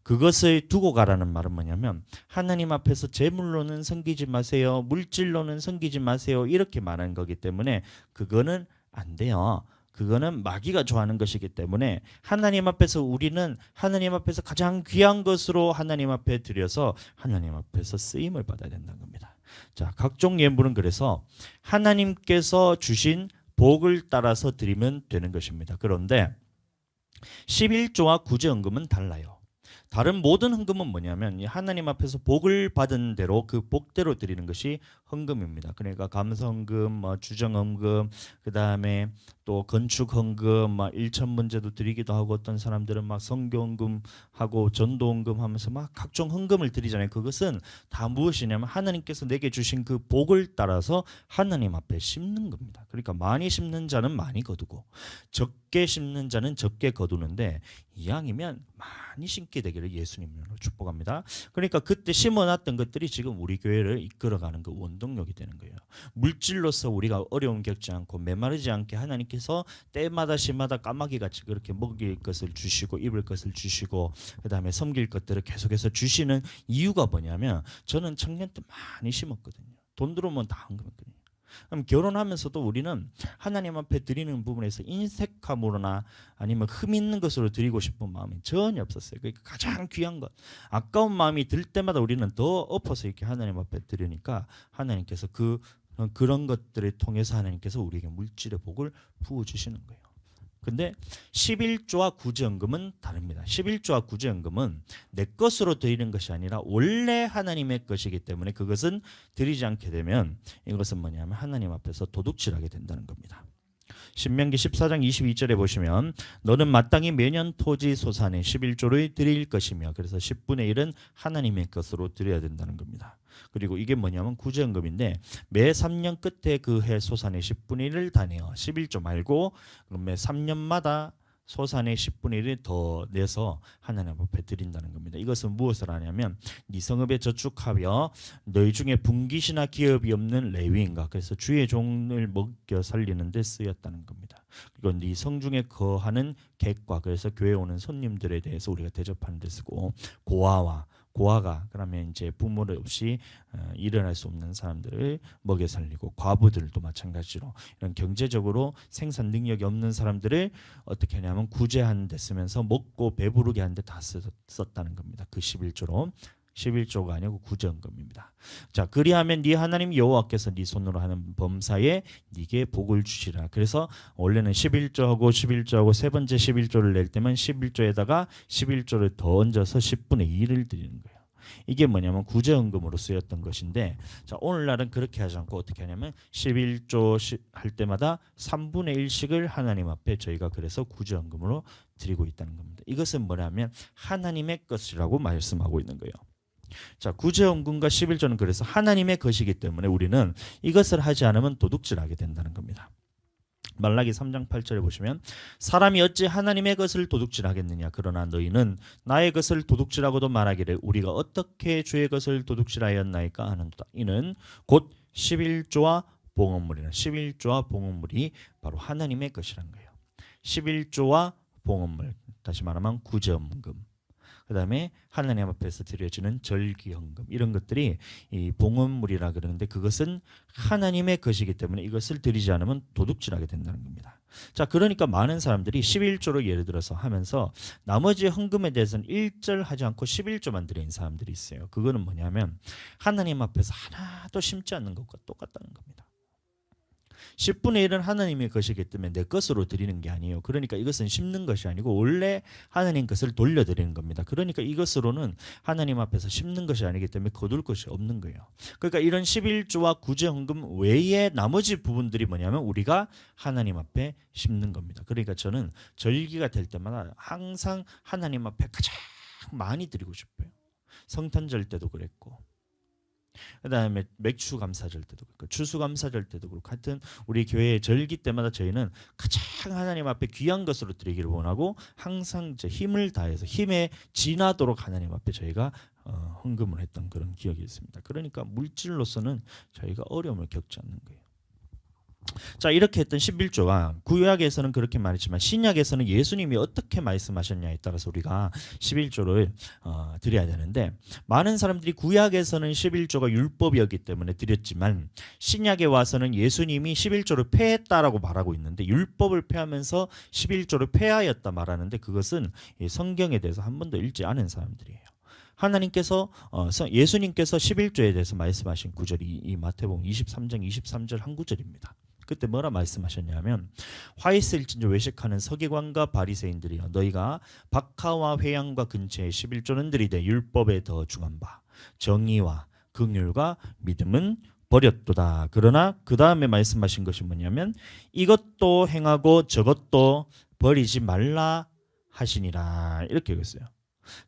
그것을 두고 가라는 말은 뭐냐면 하나님 앞에서 제물로는 섬기지 마세요. 물질로는 섬기지 마세요. 이렇게 말하는 거기 때문에 그거는 안 돼요. 그거는 마귀가 좋아하는 것이기 때문에 하나님 앞에서 우리는 하나님 앞에서 가장 귀한 것으로 하나님 앞에 드려서 하나님 앞에서 쓰임을 받아야 된다는 겁니다. 자, 각종 예물은 그래서 하나님께서 주신 복을 따라서 드리면 되는 것입니다. 그런데 11조와 구제헌금은 달라요. 다른 모든 헌금은 뭐냐면 하나님 앞에서 복을 받은 대로 그 복대로 드리는 것이 헌금입니다. 그러니까 감사헌금, 주정헌금, 그 다음에 또 건축헌금, 1천 문제도 드리기도 하고 어떤 사람들은 성교헌금 하고 전도헌금 하면서 각종 헌금을 드리잖아요. 그것은 다 무엇이냐면 하나님께서 내게 주신 그 복을 따라서 하나님 앞에 심는 겁니다. 그러니까 많이 심는 자는 많이 거두고 적게 심는 자는 적게 거두는데 이왕이면 많이 심게 되기를 예수님으로 축복합니다. 그러니까 그때 심어놨던 것들이 지금 우리 교회를 이끌어가는 그 원동력이 되는 거예요. 물질로서 우리가 어려움 겪지 않고 메마르지 않게 하나님께서 때마다 시마다 까마귀같이 그렇게 먹일 것을 주시고 입을 것을 주시고 그 다음에 섬길 것들을 계속해서 주시는 이유가 뭐냐면 저는 청년 때 많이 심었거든요. 돈 들어오면 다 헌금했거든요. 그럼 결혼하면서도 우리는 하나님 앞에 드리는 부분에서 인색함으로나 아니면 흠 있는 것으로 드리고 싶은 마음이 전혀 없었어요. 그러니까 가장 귀한 것, 아까운 마음이 들 때마다 우리는 더 엎어서 이렇게 하나님 앞에 드리니까 하나님께서 그런 것들을 통해서 하나님께서 우리에게 물질의 복을 부어주시는 거예요. 근데 11조와 구제헌금은 다릅니다. 11조와 구제헌금은 내 것으로 드리는 것이 아니라 원래 하나님의 것이기 때문에 그것은 드리지 않게 되면 이것은 뭐냐면 하나님 앞에서 도둑질하게 된다는 겁니다. 신명기 14장 22절에 보시면 너는 마땅히 매년 토지 소산의 11조를 드릴 것이며, 그래서 10분의 1은 하나님의 것으로 드려야 된다는 겁니다. 그리고 이게 뭐냐면 구제헌금인데 매 3년 끝에 그 해 소산의 10분의 1을 다 내요. 11조 말고 매 3년마다 소산의 10분의 1을 더 내서 하나님 앞에 드린다는 겁니다. 이것은 무엇을 하냐면 네 성읍에 저축하여 너희 중에 분깃이나 기업이 없는 레위인가, 그래서 주의 종을 먹여 살리는 데 쓰였다는 겁니다. 그리고 네 성중에 거하는 객과, 그래서 교회 오는 손님들에 대해서 우리가 대접하는 데 쓰고, 고아가 그러면 이제 부모를 없이 일어날 수 없는 사람들을 먹여 살리고, 과부들도 마찬가지로 이런 경제적으로 생산 능력이 없는 사람들을 어떻게 하냐면 구제하는 데 쓰면서 먹고 배부르게 하는 데 다 썼다는 겁니다. 그 11조가 아니고 구제헌금입니다. 자, 그리하면 네 하나님 여호와께서 네 손으로 하는 범사에 네게 복을 주시라. 그래서 원래는 11조하고 세 번째 11조를 낼 때면 11조에다가 11조를 더 얹어서 10분의 1을 드리는 거예요. 이게 뭐냐면 구제헌금으로 쓰였던 것인데, 자, 오늘날은 그렇게 하지 않고 어떻게 하냐면 11조 할 때마다 3분의 1씩을 하나님 앞에 저희가 그래서 구제헌금으로 드리고 있다는 겁니다. 이것은 뭐냐면 하나님의 것이라고 말씀하고 있는 거예요. 자, 구제헌금과 11조는 그래서 하나님의 것이기 때문에 우리는 이것을 하지 않으면 도둑질하게 된다는 겁니다. 말라기 3장 8절에 보시면 사람이 어찌 하나님의 것을 도둑질하겠느냐, 그러나 너희는 나의 것을 도둑질하고도 말하기를 우리가 어떻게 주의 것을 도둑질하였나이까 하는도다. 이는 곧 11조와 봉헌물이라. 11조와 봉헌물이 바로 하나님의 것이란 거예요. 11조와 봉헌물, 다시 말하면 구제헌금, 그 다음에 하나님 앞에서 드려지는 절기헌금, 이런 것들이 이 봉헌물이라 그러는데 그것은 하나님의 것이기 때문에 이것을 드리지 않으면 도둑질하게 된다는 겁니다. 자, 그러니까 많은 사람들이 11조를 예를 들어서 하면서 나머지 헌금에 대해서는 1절 하지 않고 11조만 드리는 사람들이 있어요. 그거는 뭐냐면 하나님 앞에서 하나도 심지 않는 것과 똑같다는 겁니다. 10분의 1은 하나님의 것이기 때문에 내 것으로 드리는 게 아니에요. 그러니까 이것은 심는 것이 아니고 원래 하나님 것을 돌려드리는 겁니다. 그러니까 이것으로는 하나님 앞에서 심는 것이 아니기 때문에 거둘 것이 없는 거예요. 그러니까 이런 11조와 구제헌금 외에 나머지 부분들이 뭐냐면 우리가 하나님 앞에 심는 겁니다. 그러니까 저는 절기가 될 때마다 항상 하나님 앞에 가장 많이 드리고 싶어요. 성탄절 때도 그랬고, 그 다음에 맥주 감사절 때도 그렇고, 추수 감사절 때도 그렇고, 하여튼 우리 교회의 절기 때마다 저희는 가장 하나님 앞에 귀한 것으로 드리기를 원하고 항상 힘을 다해서 힘에 지나도록 하나님 앞에 저희가 헌금을 했던 그런 기억이 있습니다. 그러니까 물질로서는 저희가 어려움을 겪지 않는 거예요. 자, 이렇게 했던 11조가 구약에서는 그렇게 말했지만 신약에서는 예수님이 어떻게 말씀하셨냐에 따라서 우리가 11조를 드려야 되는데, 많은 사람들이 구약에서는 11조가 율법이었기 때문에 드렸지만 신약에 와서는 예수님이 11조를 폐했다라고 말하고 있는데, 율법을 폐하면서 11조를 폐하였다 말하는데 그것은 성경에 대해서 한 번도 읽지 않은 사람들이에요. 하나님께서 예수님께서 11조에 대해서 말씀하신 구절이 이 마태복음 23장 23절 한 구절입니다. 그때 뭐라 말씀하셨냐면 화 있을진저 외식하는 서기관과 바리새인들이여, 너희가 박하와 회양과 근처에 11조는 드리되 율법에 더 중한 바 정의와 긍휼과 믿음은 버렸도다. 그러나 그 다음에 말씀하신 것이 뭐냐면 이것도 행하고 저것도 버리지 말라 하시니라, 이렇게 했어요.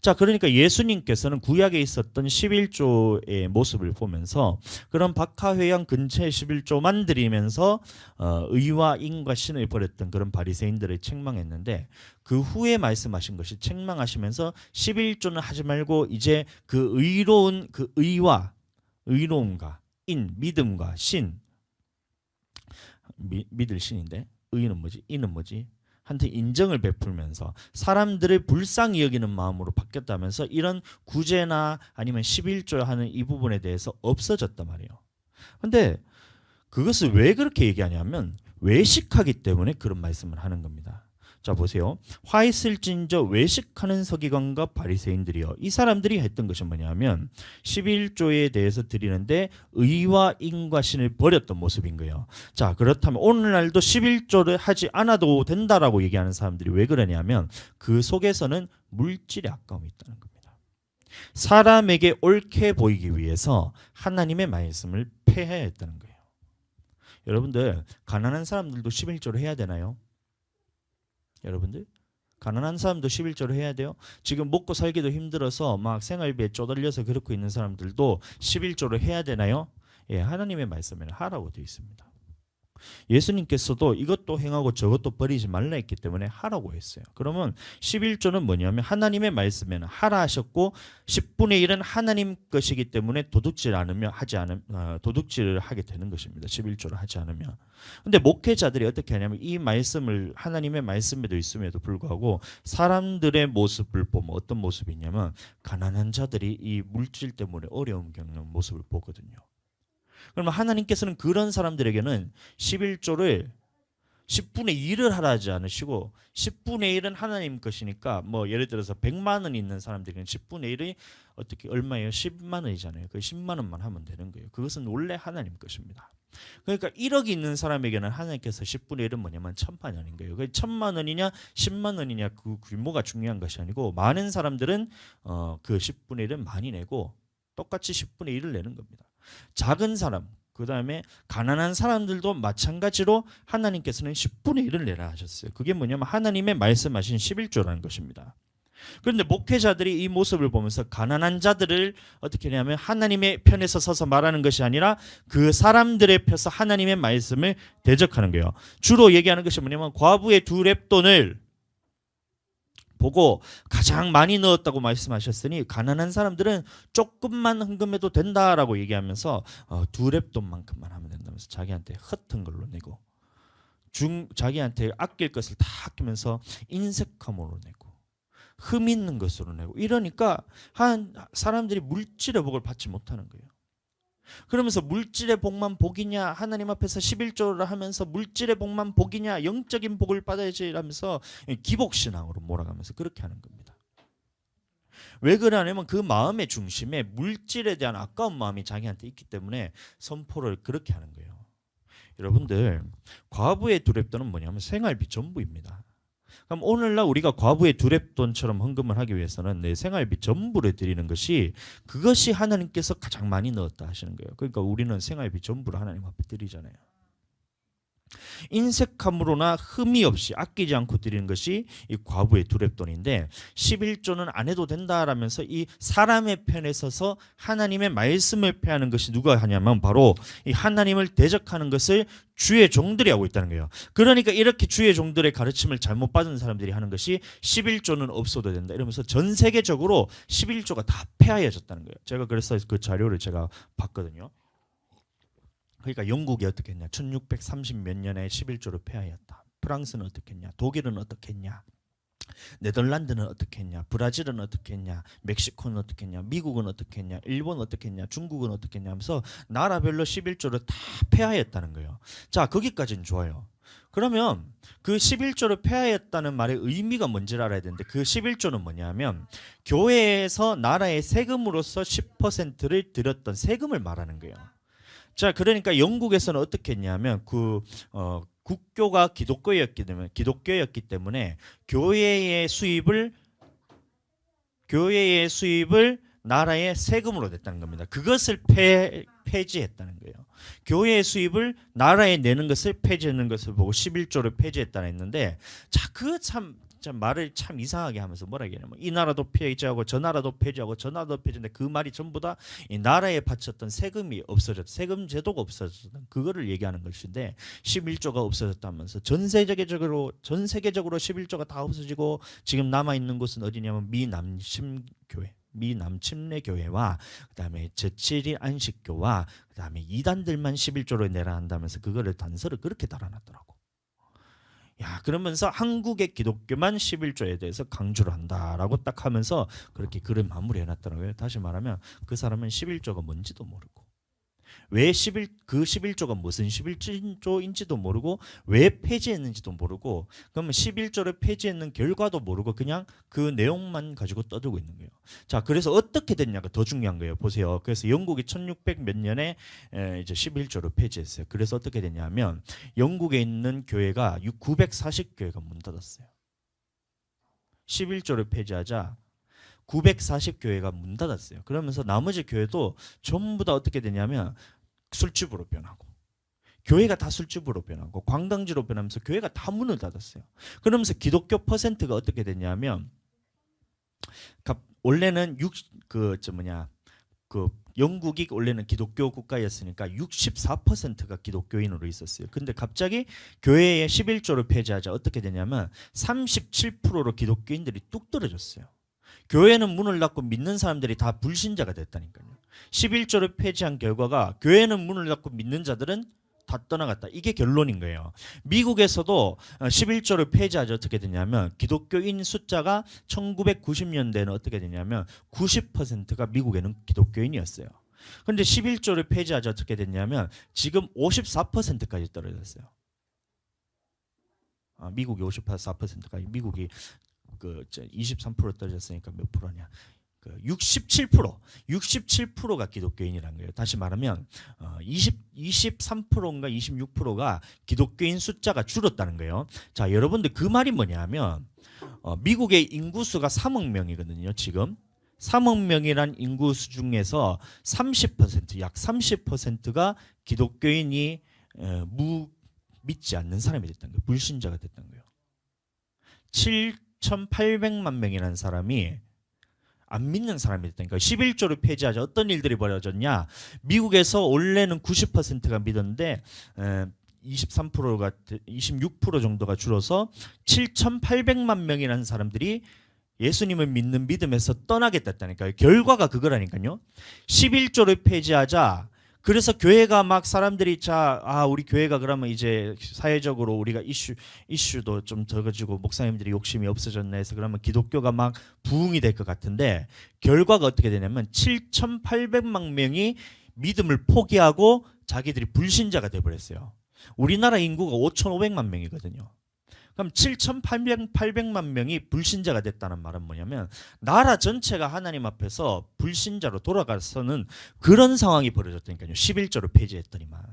자, 그러니까 예수님께서는 구약에 있었던 11조의 모습을 보면서 그런 박하회양 근처의 11조만 드리면서 의와 인과 신을 버렸던 그런 바리새인들을 책망했는데, 그 후에 말씀하신 것이 책망하시면서 11조는 하지 말고 이제 그 의로운 그 의와 의로움과 인, 믿음과 신, 믿을 신인데 의는 뭐지? 인은 뭐지? 한테 인정을 베풀면서 사람들을 불쌍히 여기는 마음으로 바뀌었다면서 이런 구제나 아니면 11조 하는 이 부분에 대해서 없어졌단 말이에요. 근데 그것을 왜 그렇게 얘기하냐면 외식하기 때문에 그런 말씀을 하는 겁니다. 자, 보세요. 화 있을진저 외식하는 서기관과 바리새인들이요. 이 사람들이 했던 것이 뭐냐면 11조에 대해서 드리는데 의와 인과 신을 버렸던 모습인 거예요. 자, 그렇다면 오늘날도 11조를 하지 않아도 된다라고 얘기하는 사람들이 왜 그러냐면 그 속에서는 물질의 아까움이 있다는 겁니다. 사람에게 옳게 보이기 위해서 하나님의 말씀을 폐해야 했다는 거예요. 여러분들 가난한 사람들도 11조를 해야 되나요? 여러분들 가난한 사람도 11조를 해야 돼요? 지금 먹고 살기도 힘들어서 막 생활비에 쪼들려서 그렇고 있는 사람들도 11조를 해야 되나요? 예, 하나님의 말씀에는 하라고 되어 있습니다. 예수님께서도 이것도 행하고 저것도 버리지 말라 했기 때문에 하라고 했어요. 그러면 11조는 뭐냐면 하나님의 말씀에는 하라 하셨고 10분의 1은 하나님 것이기 때문에 도둑질을 하게 되는 것입니다. 11조를 하지 않으면. 근데 목회자들이 어떻게 하냐면 이 말씀을 하나님의 말씀에도 있음에도 불구하고 사람들의 모습을 보면 어떤 모습이 있냐면 가난한 자들이 이 물질 때문에 어려움 겪는 모습을 보거든요. 그러면 하나님께서는 그런 사람들에게는 11조를 10분의 1을 하라 하지 않으시고 10분의 1은 하나님 것이니까 뭐 예를 들어서 100만 원 있는 사람들에게는 10분의 1이 어떻게 얼마예요? 10만 원이잖아요. 그 10만 원만 하면 되는 거예요. 그것은 원래 하나님 것입니다. 그러니까 1억이 있는 사람에게는 하나님께서 10분의 1은 뭐냐면 1000만 원인 거예요. 1000만 원이냐 10만 원이냐 그 규모가 중요한 것이 아니고 많은 사람들은 그 10분의 1은 많이 내고 똑같이 10분의 1을 내는 겁니다. 작은 사람, 그 다음에 가난한 사람들도 마찬가지로 하나님께서는 10분의 1을 내라 하셨어요. 그게 뭐냐면 하나님의 말씀하신 11조라는 것입니다. 그런데 목회자들이 이 모습을 보면서 가난한 자들을 어떻게 하냐면 하나님의 편에서 서서 말하는 것이 아니라 그 사람들의 펴서 하나님의 말씀을 대적하는 거예요. 주로 얘기하는 것이 뭐냐면 과부의 2렙돈을 보고 가장 많이 넣었다고 말씀하셨으니 가난한 사람들은 조금만 헌금해도 된다라고 얘기하면서 2렙돈만큼만 하면 된다면서 자기한테 헛은 걸로 내고 자기한테 아낄 것을 다 아끼면서 인색함으로 내고 흠 있는 것으로 내고 이러니까 한 사람들이 물질의 복을 받지 못하는 거예요. 그러면서 물질의 복만 복이냐 하나님 앞에서 11조를 하면서 물질의 복만 복이냐 영적인 복을 받아야지 하면서 기복신앙으로 몰아가면서 그렇게 하는 겁니다. 왜 그러냐면 그 마음의 중심에 물질에 대한 아까운 마음이 자기한테 있기 때문에 선포를 그렇게 하는 거예요. 여러분들 과부의 2렙돈은 뭐냐면 생활비 전부입니다. 그럼 오늘날 우리가 과부의 2렙돈처럼 헌금을 하기 위해서는 내 생활비 전부를 드리는 것이 그것이 하나님께서 가장 많이 넣었다 하시는 거예요. 그러니까 우리는 생활비 전부를 하나님 앞에 드리잖아요. 인색함으로나 흠이 없이 아끼지 않고 드리는 것이 이 과부의 2렙돈인데 11조는 안 해도 된다라면서 이 사람의 편에 서서 하나님의 말씀을 폐하는 것이 누가 하냐면 바로 이 하나님을 대적하는 것을 주의 종들이 하고 있다는 거예요. 그러니까 이렇게 주의 종들의 가르침을 잘못 받은 사람들이 하는 것이 11조는 없어도 된다 이러면서 전 세계적으로 11조가 다 폐하여졌다는 거예요. 제가 그래서 그 자료를 제가 봤거든요. 그러니까 영국이 어떻게 했냐 1630 몇 년에 11조를 폐하였다. 프랑스는 어떻게 했냐 독일은 어떻게 했냐 네덜란드는 어떻게 했냐 브라질은 어떻게 했냐 멕시코는 어떻게 했냐 미국은 어떻게 했냐 일본 어떻게 했냐 중국은 어떻게 했냐 하면서 나라별로 11조를 다 폐하였다는 거예요. 자 거기까지는 좋아요. 그러면 그 11조를 폐하였다는 말의 의미가 뭔지를 알아야 되는데 그 11조는 뭐냐면 교회에서 나라의 세금으로서 10%를 들였던 세금을 말하는 거예요. 자, 그러니까 영국에서는 어떻게 했냐면 국교가 기독교였기 때문에 교회의 수입을 나라의 세금으로 냈다는 겁니다. 그것을 폐지했다는 거예요. 교회의 수입을 나라에 내는 것을 폐지하는 것을 보고 11조를 폐지했다는 했는데 자, 그 참 말을 참 이상하게 하면서 뭐라 얘기하냐면 이 나라도 폐지하고 저 나라도 폐지하고 저 나라도 폐지인데 그 말이 전부 다 이 나라에 바쳤던 세금이 없어졌 세금 제도가 없어졌던 그거를 얘기하는 것인데 11조가 없어졌다면서 전 세계적으로 11조가 다 없어지고 지금 남아 있는 곳은 어디냐면 미남침례 교회와 그다음에 제7일 안식교와 그다음에 이단들만 11조를 내라 한다면서 그거를 단서를 그렇게 달아놨더라고. 야, 그러면서 한국의 기독교만 11조에 대해서 강조를 한다라고 딱 하면서 그렇게 글을 마무리해놨더라고요. 다시 말하면 그 사람은 11조가 뭔지도 모르고 왜 11조가 무슨 11조인지도 모르고 왜 폐지했는지도 모르고 그러면 11조를 폐지했는 결과도 모르고 그냥 그 내용만 가지고 떠들고 있는 거예요. 자, 그래서 어떻게 됐냐가 더 중요한 거예요. 보세요. 그래서 영국이 1600 몇 년에 이제 11조를 폐지했어요. 그래서 어떻게 됐냐면 영국에 있는 교회가 940교회가 문 닫았어요. 11조를 폐지하자 940교회가 문 닫았어요. 그러면서 나머지 교회도 전부 다 어떻게 되냐면 술집으로 변하고 교회가 다 술집으로 변하고 관광지로 변하면서 교회가 다 문을 닫았어요. 그러면서 기독교 퍼센트가 어떻게 됐냐면 원래는 영국이 원래는 기독교 국가였으니까 64%가 기독교인으로 있었어요. 근데 갑자기 교회의 11조를 폐지하자 어떻게 되냐면 37%로 기독교인들이 뚝 떨어졌어요. 교회는 문을 닫고 믿는 사람들이 다 불신자가 됐다니까요. 11조를 폐지한 결과가 교회는 문을 닫고 믿는 자들은 다 떠나갔다. 이게 결론인 거예요. 미국에서도 11조를 폐지하자 어떻게 되냐면 기독교인 숫자가 1990년대에는 어떻게 되냐면 90%가 미국에는 기독교인이었어요. 그런데 11조를 폐지하자 어떻게 됐냐면 지금 54%까지 떨어졌어요. 미국이 54%까지 미국이 23% 떨어졌으니까 몇 프로냐? 67%가 기독교인이라는 거예요. 다시 말하면 23%인가 26%가 기독교인 숫자가 줄었다는 거예요. 자, 여러분들 그 말이 뭐냐면 미국의 인구수가 3억 명이거든요. 지금 3억 명이란 인구수 중에서 30%, 약 30%가 기독교인이 믿지 않는 사람이 됐다는 거예요. 불신자가 됐다는 거예요. 7,800만 명이라는 사람이 안 믿는 사람이 됐다니까. 11조를 폐지하자 어떤 일들이 벌어졌냐. 미국에서 원래는 90%가 믿었는데 23%가 26% 정도가 줄어서 7,800만 명이라는 사람들이 예수님을 믿는 믿음에서 떠나게 됐다니까요. 결과가 그거라니까요. 11조를 폐지하자. 그래서 교회가 막 사람들이 우리 교회가 그러면 이제 사회적으로 우리가 이슈도 좀 적어지고 목사님들이 욕심이 없어졌나 해서 그러면 기독교가 막 부흥이 될 것 같은데 결과가 어떻게 되냐면 7,800만 명이 믿음을 포기하고 자기들이 불신자가 돼버렸어요. 우리나라 인구가 5,500만 명이거든요. 그럼 7,800만 명이 불신자가 됐다는 말은 뭐냐면 나라 전체가 하나님 앞에서 불신자로 돌아가서는 그런 상황이 벌어졌다니까요. 11조를 폐지했더니만.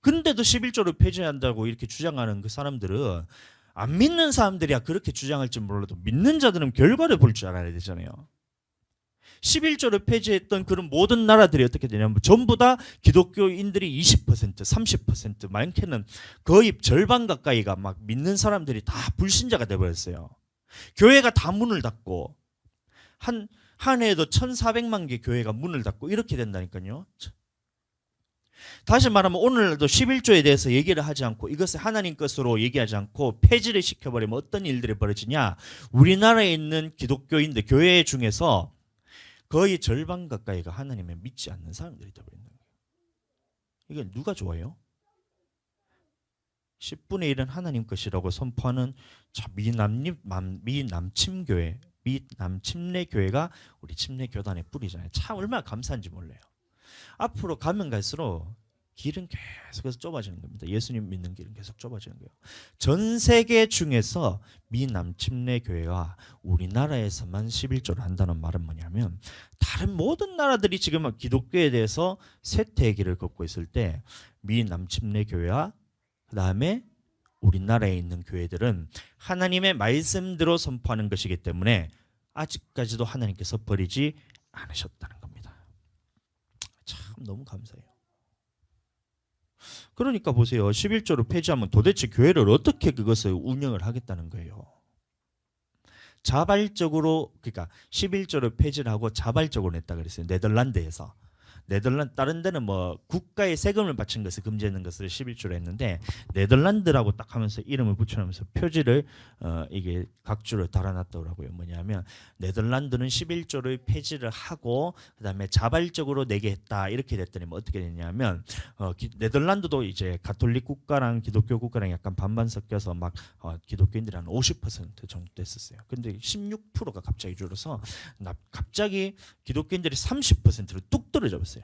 근데도 11조를 폐지한다고 이렇게 주장하는 그 사람들은 안 믿는 사람들이야 그렇게 주장할지 몰라도 믿는 자들은 결과를 볼 줄 알아야 되잖아요. 11조를 폐지했던 그런 모든 나라들이 어떻게 되냐면 전부 다 기독교인들이 20%, 30%, 많게는 거의 절반 가까이가 막 믿는 사람들이 다 불신자가 돼버렸어요. 교회가 다 문을 닫고 한 해에도 1,400만 개 교회가 문을 닫고 이렇게 된다니까요. 다시 말하면 오늘도 11조에 대해서 얘기를 하지 않고 이것을 하나님 것으로 얘기하지 않고 폐지를 시켜버리면 어떤 일들이 벌어지냐. 우리나라에 있는 기독교인들 교회 중에서 거의 절반 가까이가 하나님을 믿지 않는 사람들이 되어버리는 거예요. 이게 누가 좋아해요? 10분의 1은 하나님 것이라고 선포하는 미남침교회, 미남침례교회가 우리 침례교단의 뿌리잖아요. 참 얼마나 감사한지 몰라요. 앞으로 가면 갈수록 길은 계속해서 좁아지는 겁니다. 예수님 믿는 길은 계속 좁아지는 거예요. 전 세계 중에서 미남침례 교회가 우리나라에서만 11조를 한다는 말은 뭐냐면 다른 모든 나라들이 지금 기독교에 대해서 쇠퇴의 길을 걷고 있을 때 미남침례 교회와 그 다음에 우리나라에 있는 교회들은 하나님의 말씀대로 선포하는 것이기 때문에 아직까지도 하나님께서 버리지 않으셨다는 겁니다. 참 너무 감사해요. 그러니까 보세요. 11조를 폐지하면 도대체 교회를 어떻게 그것을 운영을 하겠다는 거예요. 자발적으로 그러니까 11조를 폐지를 하고 자발적으로 냈다 그랬어요. 네덜란드에서. 다른 데는 뭐 국가의 세금을 바친 것을 금지하는 것을 11조로 했는데 네덜란드라고 딱 하면서 이름을 붙여놓으면서 표지를 이게 각주를 달아놨더라고요. 뭐냐면 네덜란드는 11조를 폐지를 하고 그다음에 자발적으로 내게 했다 이렇게 됐더니 뭐 어떻게 됐냐면 네덜란드도 이제 가톨릭 국가랑 기독교 국가랑 약간 반반 섞여서 막 기독교인들이 한 50% 정도 됐었어요. 근데 16%가 갑자기 줄어서 갑자기 기독교인들이 30%로 뚝 떨어져 버렸어요.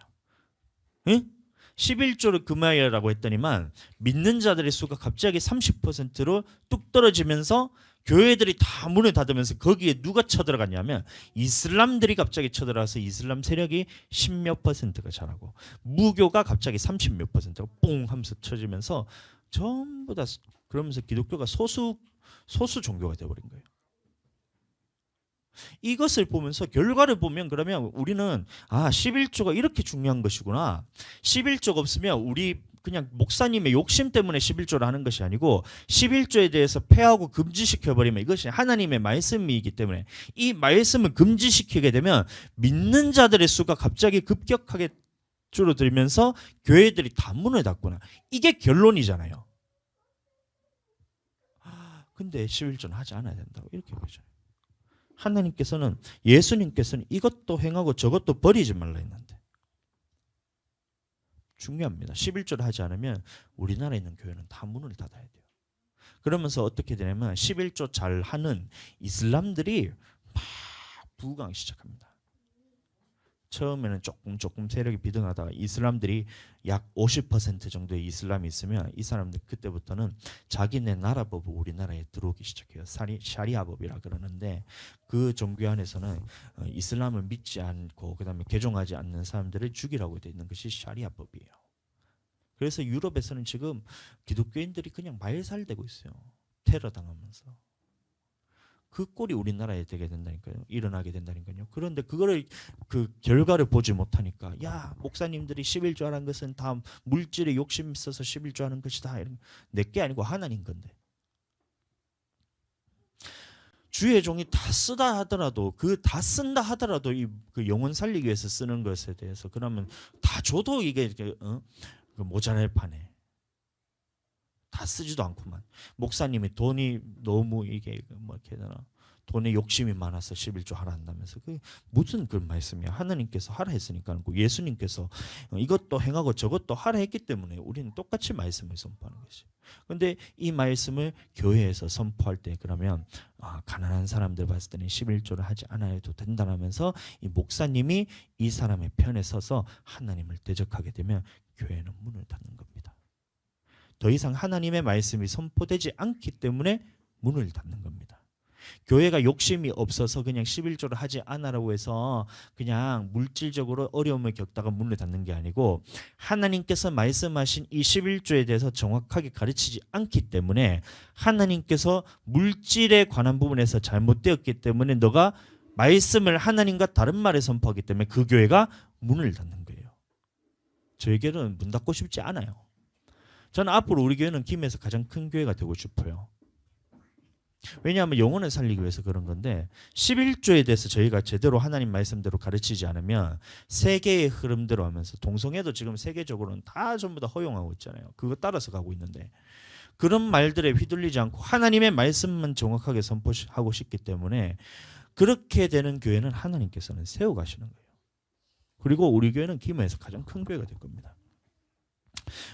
응? 11조를 금하여라고 했더니만 믿는 자들의 수가 갑자기 30%로 뚝 떨어지면서 교회들이 다 문을 닫으면서 거기에 누가 쳐들어갔냐면 이슬람들이 갑자기 쳐들어가서 이슬람 세력이 10몇 %가 자라고 무교가 갑자기 30몇 %가 뽕 하면서 쳐지면서 전부 다 그러면서 기독교가 소수 종교가 되어버린 거예요. 이것을 보면서 결과를 보면 그러면 우리는 11조가 이렇게 중요한 것이구나. 11조가 없으면 우리 그냥 목사님의 욕심 때문에 11조를 하는 것이 아니고 11조에 대해서 폐하고 금지시켜버리면 이것이 하나님의 말씀이기 때문에 이 말씀을 금지시키게 되면 믿는 자들의 수가 갑자기 급격하게 줄어들면서 교회들이 다 문을 닫구나. 이게 결론이잖아요. 근데 11조는 하지 않아야 된다고 이렇게 보죠. 하나님께서는 예수님께서는 이것도 행하고 저것도 버리지 말라 했는데 중요합니다. 11조를 하지 않으면 우리나라에 있는 교회는 다 문을 닫아야 돼요. 그러면서 어떻게 되냐면 11조 잘하는 이슬람들이 막 부흥하기 시작합니다. 처음에는 조금 세력이 비등하다가 이슬람들이 약 50% 정도의 이슬람이 있으면 이 사람들 그때부터는 자기네 나라 법을 우리나라에 들어오기 시작해요. 샤리아법이라 그러는데 그 종교 안에서는 이슬람을 믿지 않고 그다음에 개종하지 않는 사람들을 죽이라고 되어 있는 것이 샤리아법이에요. 그래서 유럽에서는 지금 기독교인들이 그냥 말살되고 있어요. 테러 당하면서. 그 꼴이 우리나라에 되게 된다니까요. 일어나게 된다니까요. 그런데 그거를 그 결과를 보지 못하니까 야 목사님들이 11조 하는 것은 다 물질에 욕심 있어서 11조 하는 것이다. 이런 내게 아니고 하나님 건데. 주의 종이 다 쓰다 하더라도 그 다 쓴다 하더라도 이 그 영혼 살리기 위해서 쓰는 것에 대해서 그러면 다 줘도 이게 모자랄 판에 다 쓰지도 않구만. 목사님이 돈이 너무 이게 뭐 이렇게 되나 돈에 욕심이 많아서 11조 하라 한다면서 그 무슨 그 말씀이야. 하나님께서 하라 했으니까 예수님께서 이것도 행하고 저것도 하라 했기 때문에 우리는 똑같이 말씀을 선포하는 것이. 근데 이 말씀을 교회에서 선포할 때 그러면 가난한 사람들 봤을 때는 11조를 하지 않아도 된다면서 이 목사님이 이 사람의 편에 서서 하나님을 대적하게 되면 교회는 문을 닫는 겁니다. 더 이상 하나님의 말씀이 선포되지 않기 때문에 문을 닫는 겁니다. 교회가 욕심이 없어서 그냥 11조를 하지 않으라고 해서 그냥 물질적으로 어려움을 겪다가 문을 닫는 게 아니고 하나님께서 말씀하신 이 11조에 대해서 정확하게 가르치지 않기 때문에 하나님께서 물질에 관한 부분에서 잘못되었기 때문에 너가 말씀을 하나님과 다른 말을 선포하기 때문에 그 교회가 문을 닫는 거예요. 저에게는 문 닫고 싶지 않아요. 저는 앞으로 우리 교회는 김해에서 가장 큰 교회가 되고 싶어요. 왜냐하면 영혼을 살리기 위해서 그런 건데 11조에 대해서 저희가 제대로 하나님 말씀대로 가르치지 않으면 세계의 흐름대로 하면서 동성애도 지금 세계적으로는 다 전부 다 허용하고 있잖아요. 그거 따라서 가고 있는데 그런 말들에 휘둘리지 않고 하나님의 말씀만 정확하게 선포하고 싶기 때문에 그렇게 되는 교회는 하나님께서는 세워가시는 거예요. 그리고 우리 교회는 김해에서 가장 큰 교회가 될 겁니다.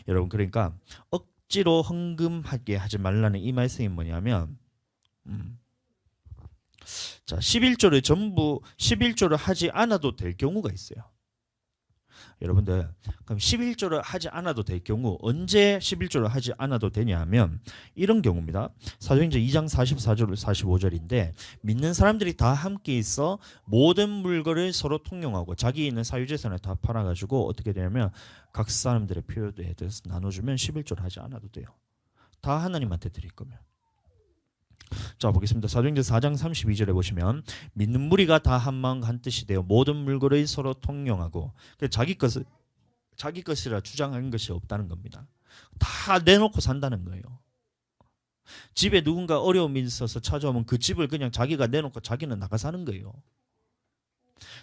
여러분 그러니까 억지로 헌금하게 하지 말라는 이 말씀이 뭐냐면 자 11조를 전부 11조를 하지 않아도 될 경우가 있어요. 여러분들 그럼 11조를 하지 않아도 될 경우 언제 11조를 하지 않아도 되냐 하면 이런 경우입니다. 사도행전 2장 44절 45절인데 믿는 사람들이 다 함께 있어 모든 물건을 서로 통용하고 자기 있는 사유재산을 다 팔아가지고 어떻게 되냐면 각 사람들의 필요에 대해서 나눠주면 11조를 하지 않아도 돼요. 다 하나님한테 드릴 거면. 자 보겠습니다. 사도행전 4장 32절에 보시면 믿는 무리가 다 한 마음 한 뜻이 되어 모든 물건을 서로 통용하고 자기 것이라 주장하는 것이 없다는 겁니다. 다 내놓고 산다는 거예요. 집에 누군가 어려움이 있어서 찾아오면 그 집을 그냥 자기가 내놓고 자기는 나가 사는 거예요.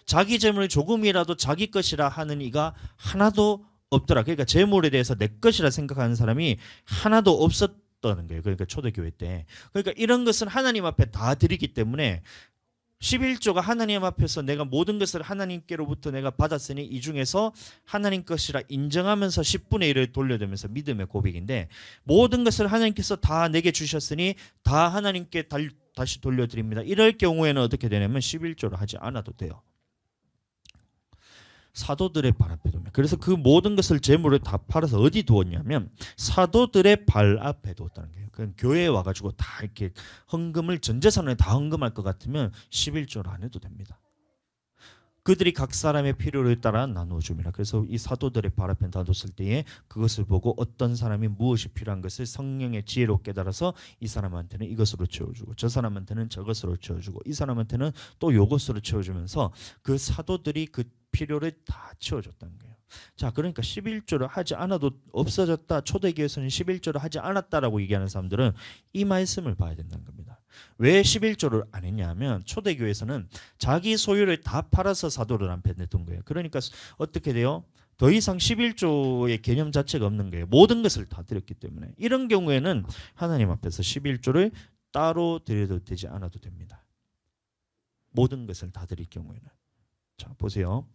자기 재물을 조금이라도 자기 것이라 하는 이가 하나도 없더라. 그러니까 재물에 대해서 내 것이라 생각하는 사람이 하나도 없었다는 거예요. 그러니까 초대교회 때. 그러니까 이런 것은 하나님 앞에 다 드리기 때문에 11조가 하나님 앞에서 내가 모든 것을 하나님께로부터 내가 받았으니 이 중에서 하나님 것이라 인정하면서 10분의 1을 돌려드리면서 믿음의 고백인데 모든 것을 하나님께서 다 내게 주셨으니 다 하나님께 다시 돌려드립니다. 이럴 경우에는 어떻게 되냐면 11조를 하지 않아도 돼요. 사도들의 발 앞에 두면. 그래서 그 모든 것을 재물을 다 팔아서 어디 두었냐면 사도들의 발 앞에 두었다는 거예요. 그건 교회에 와가지고 다 이렇게 헌금을 전 재산을 다 헌금할 것 같으면 11조를 안 해도 됩니다. 그들이 각 사람의 필요에 따라 나누어 줍니다. 그래서 이 사도들의 발 앞에 놔뒀을 때에 그것을 보고 어떤 사람이 무엇이 필요한 것을 성령의 지혜로 깨달아서 이 사람한테는 이것으로 채워주고 저 사람한테는 저것으로 채워주고 이 사람한테는 또 요것으로 채워주면서 그 사도들이 그 필요를 다 채워줬다는 거예요. 자, 그러니까 11조를 하지 않아도 없어졌다. 초대교회에서는 11조를 하지 않았다라고 얘기하는 사람들은 이 말씀을 봐야 된다는 겁니다. 왜 11조를 안 했냐면 초대교회에서는 자기 소유를 다 팔아서 사도를 안 냈던 거예요. 그러니까 어떻게 돼요? 더 이상 11조의 개념 자체가 없는 거예요. 모든 것을 다 드렸기 때문에. 이런 경우에는 하나님 앞에서 11조를 따로 드려도 되지 않아도 됩니다. 모든 것을 다 드릴 경우에는. 자, 보세요.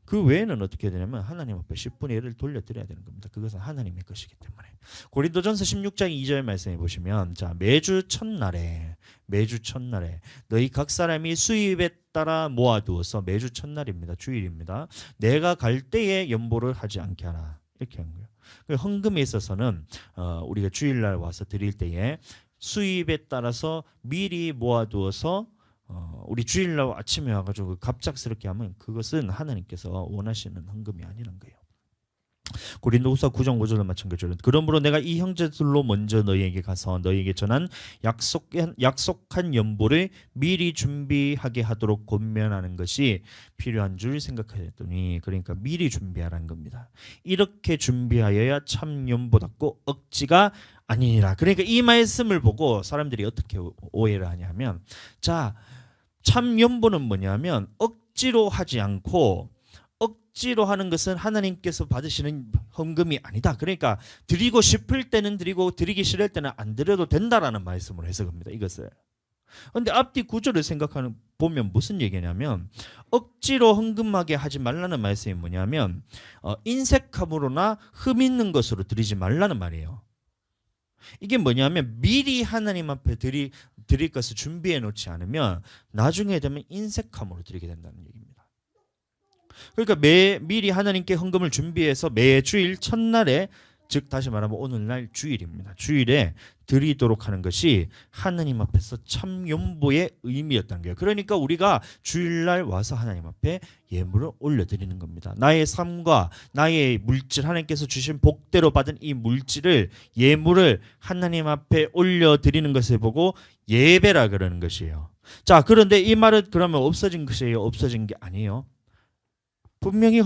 그 외에는 어떻게 되냐면 하나님 앞에 10분의 1을 돌려드려야 되는 겁니다. 그것은 하나님의 것이기 때문에. 고린도전서 16장 2절 말씀해 보시면 자, 매주 첫날에 너희 각 사람이 수입에 따라 모아두어서 매주 첫날입니다. 주일입니다. 내가 갈 때에 연보를 하지 않게 하라. 이렇게 한 거예요. 그 헌금에 있어서는 우리가 주일날 와서 드릴 때에 수입에 따라서 미리 모아두어서 우리 주일날 아침에 와가지고 갑작스럽게 하면 그것은 하나님께서 원하시는 헌금이 아니란 거예요. 고린도후서 9장 5절로 마찬가지로 그러므로 내가 이 형제들로 먼저 너희에게 가서 너희에게 전한 약속한 연보를 미리 준비하게 하도록 권면하는 것이 필요한 줄 생각하였더니 그러니까 미리 준비하라는 겁니다. 이렇게 준비하여야 참 연보답고 억지가 아니니라. 그러니까 이 말씀을 보고 사람들이 어떻게 오해를 하냐면 자, 참 연보는 뭐냐면 억지로 하지 않고 억지로 하는 것은 하나님께서 받으시는 헌금이 아니다. 그러니까 드리고 싶을 때는 드리고 드리기 싫을 때는 안 드려도 된다라는 말씀을 해석합니다. 이것을. 그런데 앞뒤 구조를 생각하는 보면 무슨 얘기냐면 억지로 헌금하게 하지 말라는 말씀이 뭐냐면 인색함으로나 흠 있는 것으로 드리지 말라는 말이에요. 이게 뭐냐면 미리 하나님 앞에 드릴 것을 준비해 놓지 않으면 나중에 되면 인색함으로 드리게 된다는 얘기입니다. 그러니까 미리 하나님께 헌금을 준비해서 매주일 첫날에 즉 다시 말하면 오늘날 주일입니다. 주일에 드리도록 하는 것이 하나님 앞에서 참 연보의 의미였다는 거예요. 그러니까 우리가 주일날 와서 하나님 앞에 예물을 올려드리는 겁니다. 나의 삶과 나의 물질 하나님께서 주신 복대로 받은 이 물질을 예물을 하나님 앞에 올려드리는 것을 보고 예배라 그러는 것이에요. 자, 그런데 이 말은 그러면 없어진 것이에요? 없어진 게 아니에요. 분명히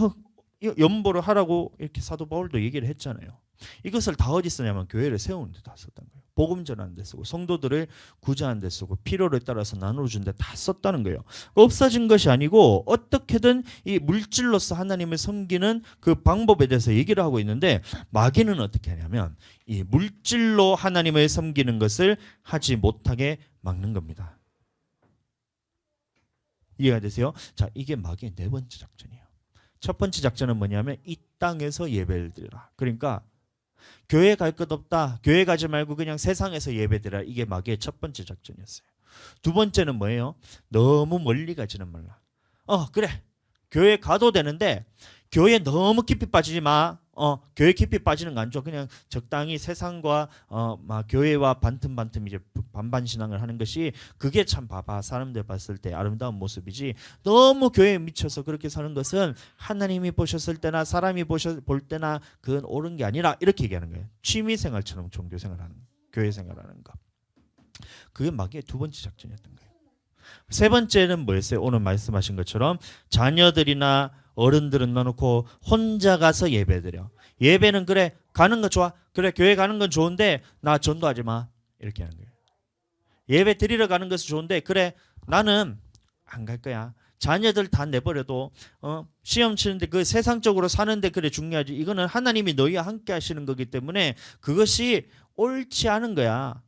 연보를 하라고 이렇게 사도 바울도 얘기를 했잖아요. 이것을 다 어디 쓰냐면 교회를 세우는 데 다 썼던 거예요. 복음 전하는 데 쓰고 성도들을 구제하는 데 쓰고 필요를 따라서 나눠준 데 다 썼다는 거예요. 없어진 것이 아니고 어떻게든 이 물질로서 하나님을 섬기는 그 방법에 대해서 얘기를 하고 있는데 마귀는 어떻게 하냐면 이 물질로 하나님을 섬기는 것을 하지 못하게 막는 겁니다. 이해가 되세요? 자, 이게 마귀의 네 번째 작전이에요. 첫 번째 작전은 뭐냐면 이 땅에서 예배를 드리라. 그러니까 교회 갈 것 없다. 교회 가지 말고 그냥 세상에서 예배 드리라. 이게 마귀의 첫 번째 작전이었어요. 두 번째는 뭐예요? 너무 멀리 가지는 말라. 그래. 교회 가도 되는데 교회 너무 깊이 빠지지 마. 교회 깊이 빠지는 거 안 좋아. 그냥 적당히 세상과 막 교회와 반틈반틈 이제 반반 신앙을 하는 것이 그게 참 봐봐 사람들 봤을 때 아름다운 모습이지. 너무 교회에 미쳐서 그렇게 사는 것은 하나님이 보셨을 때나 사람이 볼 때나 그건 옳은 게 아니라 이렇게 얘기하는 거예요. 취미 생활처럼 종교 생활하는 교회 생활하는 거. 그게 마귀의 두 번째 작전이었던 거예요. 세 번째는 뭐였어요? 오늘 말씀하신 것처럼 자녀들이나 어른들은 넣어놓고 혼자 가서 예배드려. 예배는 그래 가는 거 좋아. 그래 교회 가는 건 좋은데 나 전도하지 마. 이렇게 하는 거예요. 예배 드리러 가는 것은 좋은데 그래 나는 안 갈 거야. 자녀들 다 내버려도 시험 치는데 그 세상적으로 사는데 그래 중요하지. 이거는 하나님이 너희와 함께 하시는 거기 때문에 그것이 옳지 않은 거야.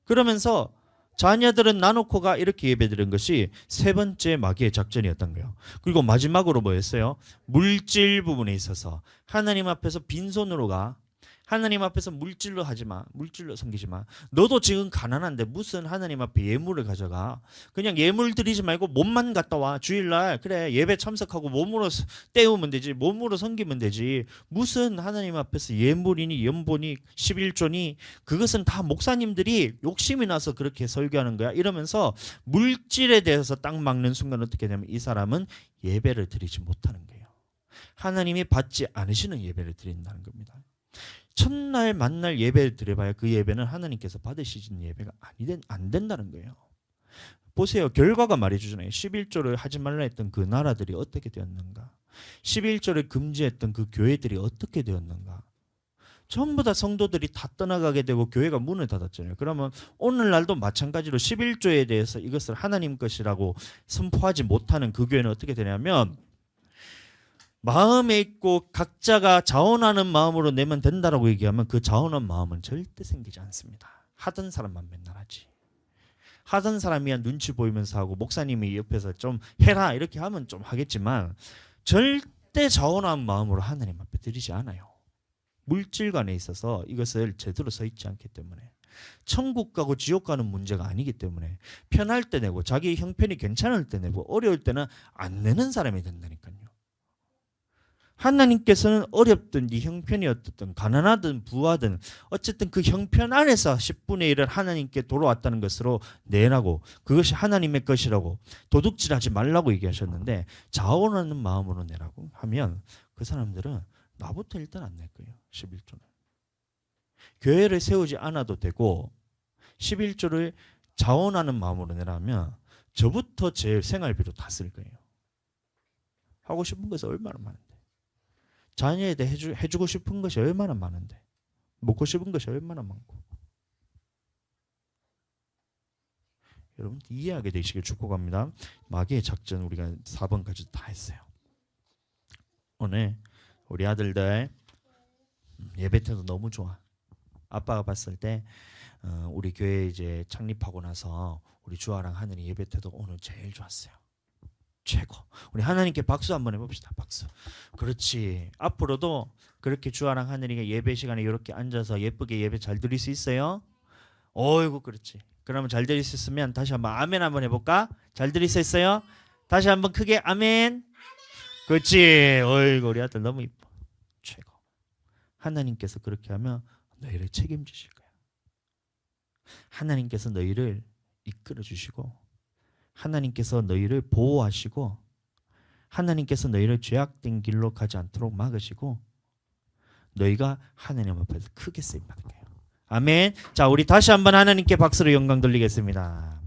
그러면서 자녀들은 나놓고가 이렇게 예배드린 것이 세 번째 마귀의 작전이었던 거예요. 그리고 마지막으로 뭐였어요? 물질 부분에 있어서 하나님 앞에서 빈손으로 가. 하나님 앞에서 물질로 하지 마. 물질로 섬기지 마. 너도 지금 가난한데 무슨 하나님 앞에 예물을 가져가. 그냥 예물 드리지 말고 몸만 갔다 와. 주일날 그래 예배 참석하고 몸으로 때우면 되지. 몸으로 섬기면 되지. 무슨 하나님 앞에서 예물이니 연보니 11조니 그것은 다 목사님들이 욕심이 나서 그렇게 설교하는 거야. 이러면서 물질에 대해서 딱 막는 순간 어떻게 되냐면 이 사람은 예배를 드리지 못하는 거예요. 하나님이 받지 않으시는 예배를 드린다는 겁니다. 첫날 만날 예배를 드려봐야 그 예배는 하나님께서 받으시는 예배가 안 된다는 거예요. 보세요. 결과가 말해주잖아요. 11조를 하지 말라 했던 그 나라들이 어떻게 되었는가. 11조를 금지했던 그 교회들이 어떻게 되었는가. 전부 다 성도들이 다 떠나가게 되고 교회가 문을 닫았잖아요. 그러면 오늘날도 마찬가지로 11조에 대해서 이것을 하나님 것이라고 선포하지 못하는 그 교회는 어떻게 되냐면 마음에 있고 각자가 자원하는 마음으로 내면 된다라고 얘기하면 그 자원한 마음은 절대 생기지 않습니다. 하던 사람만 맨날 하지. 하던 사람이야 눈치 보이면서 하고 목사님이 옆에서 좀 해라 이렇게 하면 좀 하겠지만 절대 자원한 마음으로 하나님 앞에 드리지 않아요. 물질관에 있어서 이것을 제대로 서 있지 않기 때문에 천국 가고 지옥 가는 문제가 아니기 때문에 편할 때 내고 자기 형편이 괜찮을 때 내고 어려울 때는 안 내는 사람이 된다니까요. 하나님께서는 어렵든 네 형편이 어떻든 가난하든 부하든 어쨌든 그 형편 안에서 10분의 1을 하나님께 돌아왔다는 것으로 내라고 그것이 하나님의 것이라고 도둑질하지 말라고 얘기하셨는데 자원하는 마음으로 내라고 하면 그 사람들은 나부터 일단 안 낼 거예요. 11조는. 교회를 세우지 않아도 되고 11조를 자원하는 마음으로 내라면 저부터 제 생활비로 다 쓸 거예요. 하고 싶은 것이 얼마나 많은데. 자녀에 대해 해주고 싶은 것이 얼마나 많은데. 먹고 싶은 것이 얼마나 많고. 여러분 이해하게 되시길 축복합니다. 마귀의 작전 우리가 4번까지 다 했어요. 오늘 우리 아들들 예배 때도 너무 좋아. 아빠가 봤을 때 우리 교회 이제 창립하고 나서 우리 주아랑 하늘이 예배 때도 오늘 제일 좋았어요. 최고. 우리 하나님께 박수 한번 해봅시다. 박수. 그렇지. 앞으로도 그렇게 주아랑 하늘이가 예배 시간에 이렇게 앉아서 예쁘게 예배 잘 드릴 수 있어요? 어이구 그렇지. 그러면 잘 드릴 수 있으면 다시 한번 아멘 한번 해볼까? 잘 드릴 수 있어요? 다시 한번 크게 아멘. 그렇지. 어이구 우리 아들 너무 이뻐. 최고. 하나님께서 그렇게 하면 너희를 책임지실 거야. 하나님께서 너희를 이끌어 주시고 하나님께서 너희를 보호하시고 하나님께서 너희를 죄악된 길로 가지 않도록 막으시고 너희가 하나님 앞에서 크게 쓰임받을 거예요. 아멘. 자, 우리 다시 한번 하나님께 박수로 영광 돌리겠습니다.